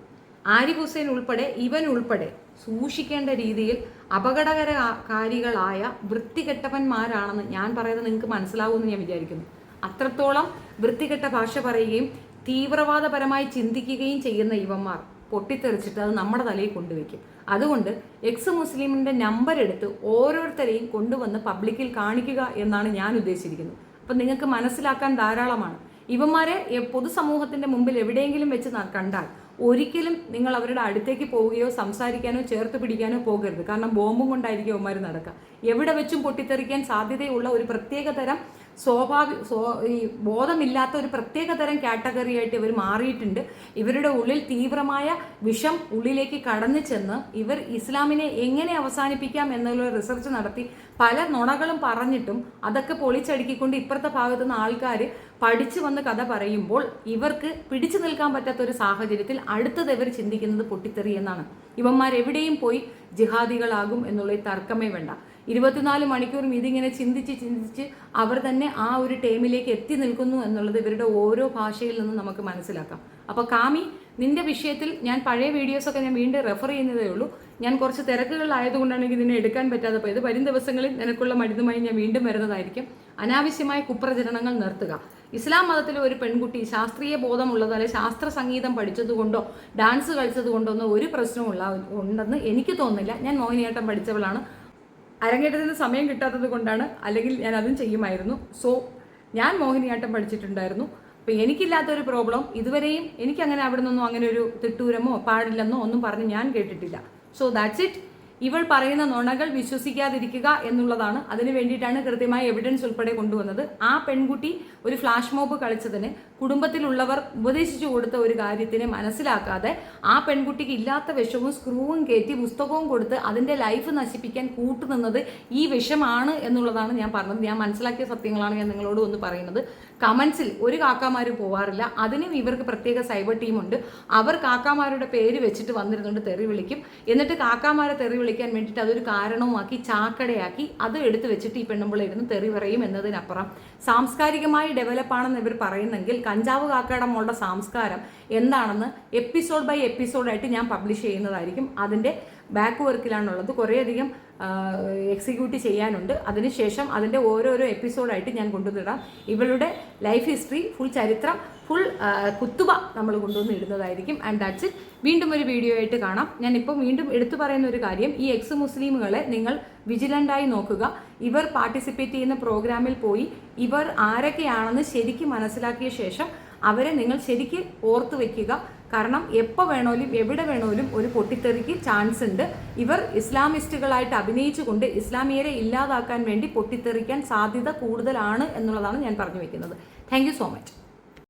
[SPEAKER 1] ആരിഫ് ഹുസൈൻ ഉൾപ്പെടെ ഇവൻ ഉൾപ്പെടെ സൂക്ഷിക്കേണ്ട രീതിയിൽ അപകടകരകാരികളായ വൃത്തികെട്ടവന്മാരാണെന്ന് ഞാൻ പറയുന്നത് നിങ്ങൾക്ക് മനസ്സിലാവുമെന്ന് ഞാൻ വിചാരിക്കുന്നു. അത്രത്തോളം വൃത്തികെട്ട ഭാഷ പറയുകയും തീവ്രവാദപരമായി ചിന്തിക്കുകയും ചെയ്യുന്ന ഇവന്മാർ പൊട്ടിത്തെറിച്ചിട്ട് അത് നമ്മുടെ തലയിൽ കൊണ്ടുവയ്ക്കും. അതുകൊണ്ട് എക്സ് മുസ്ലിമിൻ്റെ നമ്പർ എടുത്ത് ഓരോരുത്തരെയും കൊണ്ടുവന്ന് പബ്ലിക്കിൽ കാണിക്കുക എന്നാണ് ഞാൻ ഉദ്ദേശിച്ചിരിക്കുന്നത്. അപ്പം നിങ്ങൾക്ക് മനസ്സിലാക്കാൻ ധാരാളമാണ്. ഇവന്മാരെ പൊതുസമൂഹത്തിൻ്റെ മുമ്പിൽ എവിടെയെങ്കിലും വെച്ച് കണ്ടാൽ ഒരിക്കലും നിങ്ങൾ അവരുടെ അടുത്തേക്ക് പോവുകയോ സംസാരിക്കാനോ ചേർത്ത് പിടിക്കാനോ പോകരുത്. കാരണം ബോംബും കൊണ്ടായിരിക്കും അവന്മാർ നടക്കുക. എവിടെ വെച്ചും പൊട്ടിത്തെറിക്കാൻ സാധ്യതയുള്ള ഒരു പ്രത്യേകതരം ഈ ബോധമില്ലാത്ത ഒരു പ്രത്യേകതരം കാറ്റഗറിയായിട്ട് ഇവർ മാറിയിട്ടുണ്ട്. ഇവരുടെ ഉള്ളിൽ തീവ്രമായ വിഷം ഉള്ളിലേക്ക് കടന്നു ചെന്ന് ഇവർ ഇസ്ലാമിനെ എങ്ങനെ അവസാനിപ്പിക്കാം എന്നുള്ള റിസർച്ച് നടത്തി പല നുണകളും പറഞ്ഞിട്ടും അതൊക്കെ പൊളിച്ചടുക്കിക്കൊണ്ട് ഇപ്പുറത്തെ ഭാഗത്തു നിന്ന് ആൾക്കാർ പഠിച്ചു വന്ന് കഥ പറയുമ്പോൾ ഇവർക്ക് പിടിച്ചു നിൽക്കാൻ പറ്റാത്തൊരു സാഹചര്യത്തിൽ അടുത്തത് ഇവർ ചിന്തിക്കുന്നത് പൊട്ടിത്തെറി എന്നാണ്. ഇവന്മാരെവിടെയും പോയി ജിഹാദികളാകും എന്നുള്ള തർക്കമേ വേണ്ട. 24 മണിക്കൂറും ഇതിങ്ങനെ ചിന്തിച്ച് അവർ തന്നെ ആ ഒരു ടൈമിലേക്ക് എത്തി നിൽക്കുന്നു എന്നുള്ളത് ഇവരുടെ ഓരോ ഭാഷയിൽ നിന്നും നമുക്ക് മനസ്സിലാക്കാം. അപ്പോൾ കാമി, നിന്റെ വിഷയത്തിൽ ഞാൻ പഴയ വീഡിയോസൊക്കെ ഞാൻ വീണ്ടും റെഫർ ചെയ്യുന്നതേ ഉള്ളൂ. ഞാൻ കുറച്ച് തിരക്കുകളിലായതുകൊണ്ടാണ് എനിക്ക് ഇതിനെ എടുക്കാൻ പറ്റാതെ പോയത്. വരും ദിവസങ്ങളിൽ നിനക്കുള്ള മരുന്നുമായി ഞാൻ വീണ്ടും വരുന്നതായിരിക്കും. അനാവശ്യമായ കുപ്രചരണങ്ങൾ നിർത്തുക. ഇസ്ലാം മതത്തിലെ ഒരു പെൺകുട്ടി ശാസ്ത്രീയ ബോധമുള്ളതോ അല്ലെങ്കിൽ ശാസ്ത്ര സംഗീതം പഠിച്ചതുകൊണ്ടോ ഡാൻസ് കളിച്ചതുകൊണ്ടോ ഒന്നും ഒരു പ്രശ്നവും ഉണ്ടെന്ന് എനിക്ക് തോന്നുന്നില്ല. ഞാൻ മോഹിനിയാട്ടം പഠിച്ചവളാണ്. അരങ്ങേറ്റത്തിന് സമയം കിട്ടാത്തത് കൊണ്ടാണ്, അല്ലെങ്കിൽ ഞാൻ അതും ചെയ്യുമായിരുന്നു. സോ ഞാൻ മോഹിനിയാട്ടം പഠിച്ചിട്ടുണ്ടായിരുന്നു. അപ്പോൾ എനിക്കില്ലാത്തൊരു പ്രോബ്ലം ഇതുവരെയും എനിക്കങ്ങനെ അവിടെ നിന്നൊന്നും അങ്ങനെ ഒരു തിട്ടൂരമോ പാടില്ലെന്നോ ഒന്നും പറഞ്ഞ് ഞാൻ കേട്ടിട്ടില്ല. So that's it. ഇവൾ പറയുന്ന നുണകൾ വിശ്വസിക്കാതിരിക്കുക എന്നുള്ളതാണ്. അതിന് വേണ്ടിയിട്ടാണ് കൃത്യമായ എവിഡൻസ് ഉൾപ്പെടെ കൊണ്ടുവന്നത്. ആ പെൺകുട്ടി ഒരു ഫ്ലാഷ് മോബ് കളിച്ചതിന് കുടുംബത്തിലുള്ളവർ ഉപദേശിച്ചു കൊടുത്ത ഒരു കാര്യത്തിനെ മനസ്സിലാക്കാതെ ആ പെൺകുട്ടിക്ക് ഇല്ലാത്ത വിഷവും സ്ക്രൂവും കയറ്റി പുസ്തകവും കൊടുത്ത് അതിൻ്റെ ലൈഫ് നശിപ്പിക്കാൻ കൂട്ടുനിന്നത് ഈ വിഷമാണ് എന്നുള്ളതാണ് ഞാൻ പറഞ്ഞത്. ഞാൻ മനസ്സിലാക്കിയ സത്യങ്ങളാണ് ഞാൻ നിങ്ങളോട് ഒന്ന് പറയുന്നത്. കമൻസിൽ ഒരു കാക്കാമാരും പോവാറില്ല. അതിനും ഇവർക്ക് പ്രത്യേക സൈബർ ടീമുണ്ട്. അവർ കാക്കാമാരുടെ പേര് വെച്ചിട്ട് വന്നിരുന്നുകൊണ്ട് തെറി വിളിക്കും. എന്നിട്ട് കാക്കാമാരെ തെറി വിളിക്കാൻ വേണ്ടിയിട്ട് അതൊരു കാരണവുമാക്കി ചാക്കടയാക്കി അത് എടുത്തു വെച്ചിട്ട് ഈ പെണ്ണുമ്പോൾ ഇരുന്ന് തെറി പറയും എന്നതിനപ്പുറം സാംസ്കാരികമായി ഡെവലപ്പാണെന്ന് ഇവർ പറയുന്നെങ്കിൽ കഞ്ചാവ് കാക്കയുടെ മോളുടെ സംസ്കാരം എന്താണെന്ന് എപ്പിസോഡ് ബൈ എപ്പിസോഡായിട്ട് ഞാൻ പബ്ലിഷ് ചെയ്യുന്നതായിരിക്കും. അതിൻ്റെ ബാക്ക് വർക്കിലാണുള്ളത്. കുറേയധികം എക്സിക്യൂട്ട് ചെയ്യാനുണ്ട്. അതിനുശേഷം അതിൻ്റെ ഓരോരോ എപ്പിസോഡായിട്ട് ഞാൻ കൊണ്ടുവന്നിടാം. ഇവളുടെ ലൈഫ് ഹിസ്റ്ററി, ഫുൾ ചരിത്രം, ഫുൾ കുത്തുബ നമ്മൾ കൊണ്ടുവന്ന് ഇടുന്നതായിരിക്കും. And that's it. വീണ്ടും ഒരു വീഡിയോ ആയിട്ട് കാണാം. ഞാനിപ്പോൾ വീണ്ടും എടുത്തു പറയുന്ന ഒരു കാര്യം, ഈ എക്സ് മുസ്ലിമുകളെ നിങ്ങൾ വിജിലൻ്റായി നോക്കുക. ഇവർ പാർട്ടിസിപ്പേറ്റ് ചെയ്യുന്ന പ്രോഗ്രാമിൽ പോയി ഇവർ ആരൊക്കെയാണെന്ന് ശരിക്കും മനസ്സിലാക്കിയ ശേഷം അവരെ നിങ്ങൾ ശരിക്ക് ഓർത്തു വയ്ക്കുക. കാരണം എപ്പോൾ വേണോലും എവിടെ വേണോലും ഒരു പൊട്ടിത്തെറിക്ക് ചാൻസ് ഉണ്ട്. ഇവർ ഇസ്ലാമിസ്റ്റുകളായിട്ട് അഭിനയിച്ചുകൊണ്ട് ഇസ്ലാമിയരെ ഇല്ലാതാക്കാൻ വേണ്ടി പൊട്ടിത്തെറിക്കാൻ സാധ്യത കൂടുതലാണ് എന്നുള്ളതാണ് ഞാൻ പറഞ്ഞു വയ്ക്കുന്നത്. Thank you so much.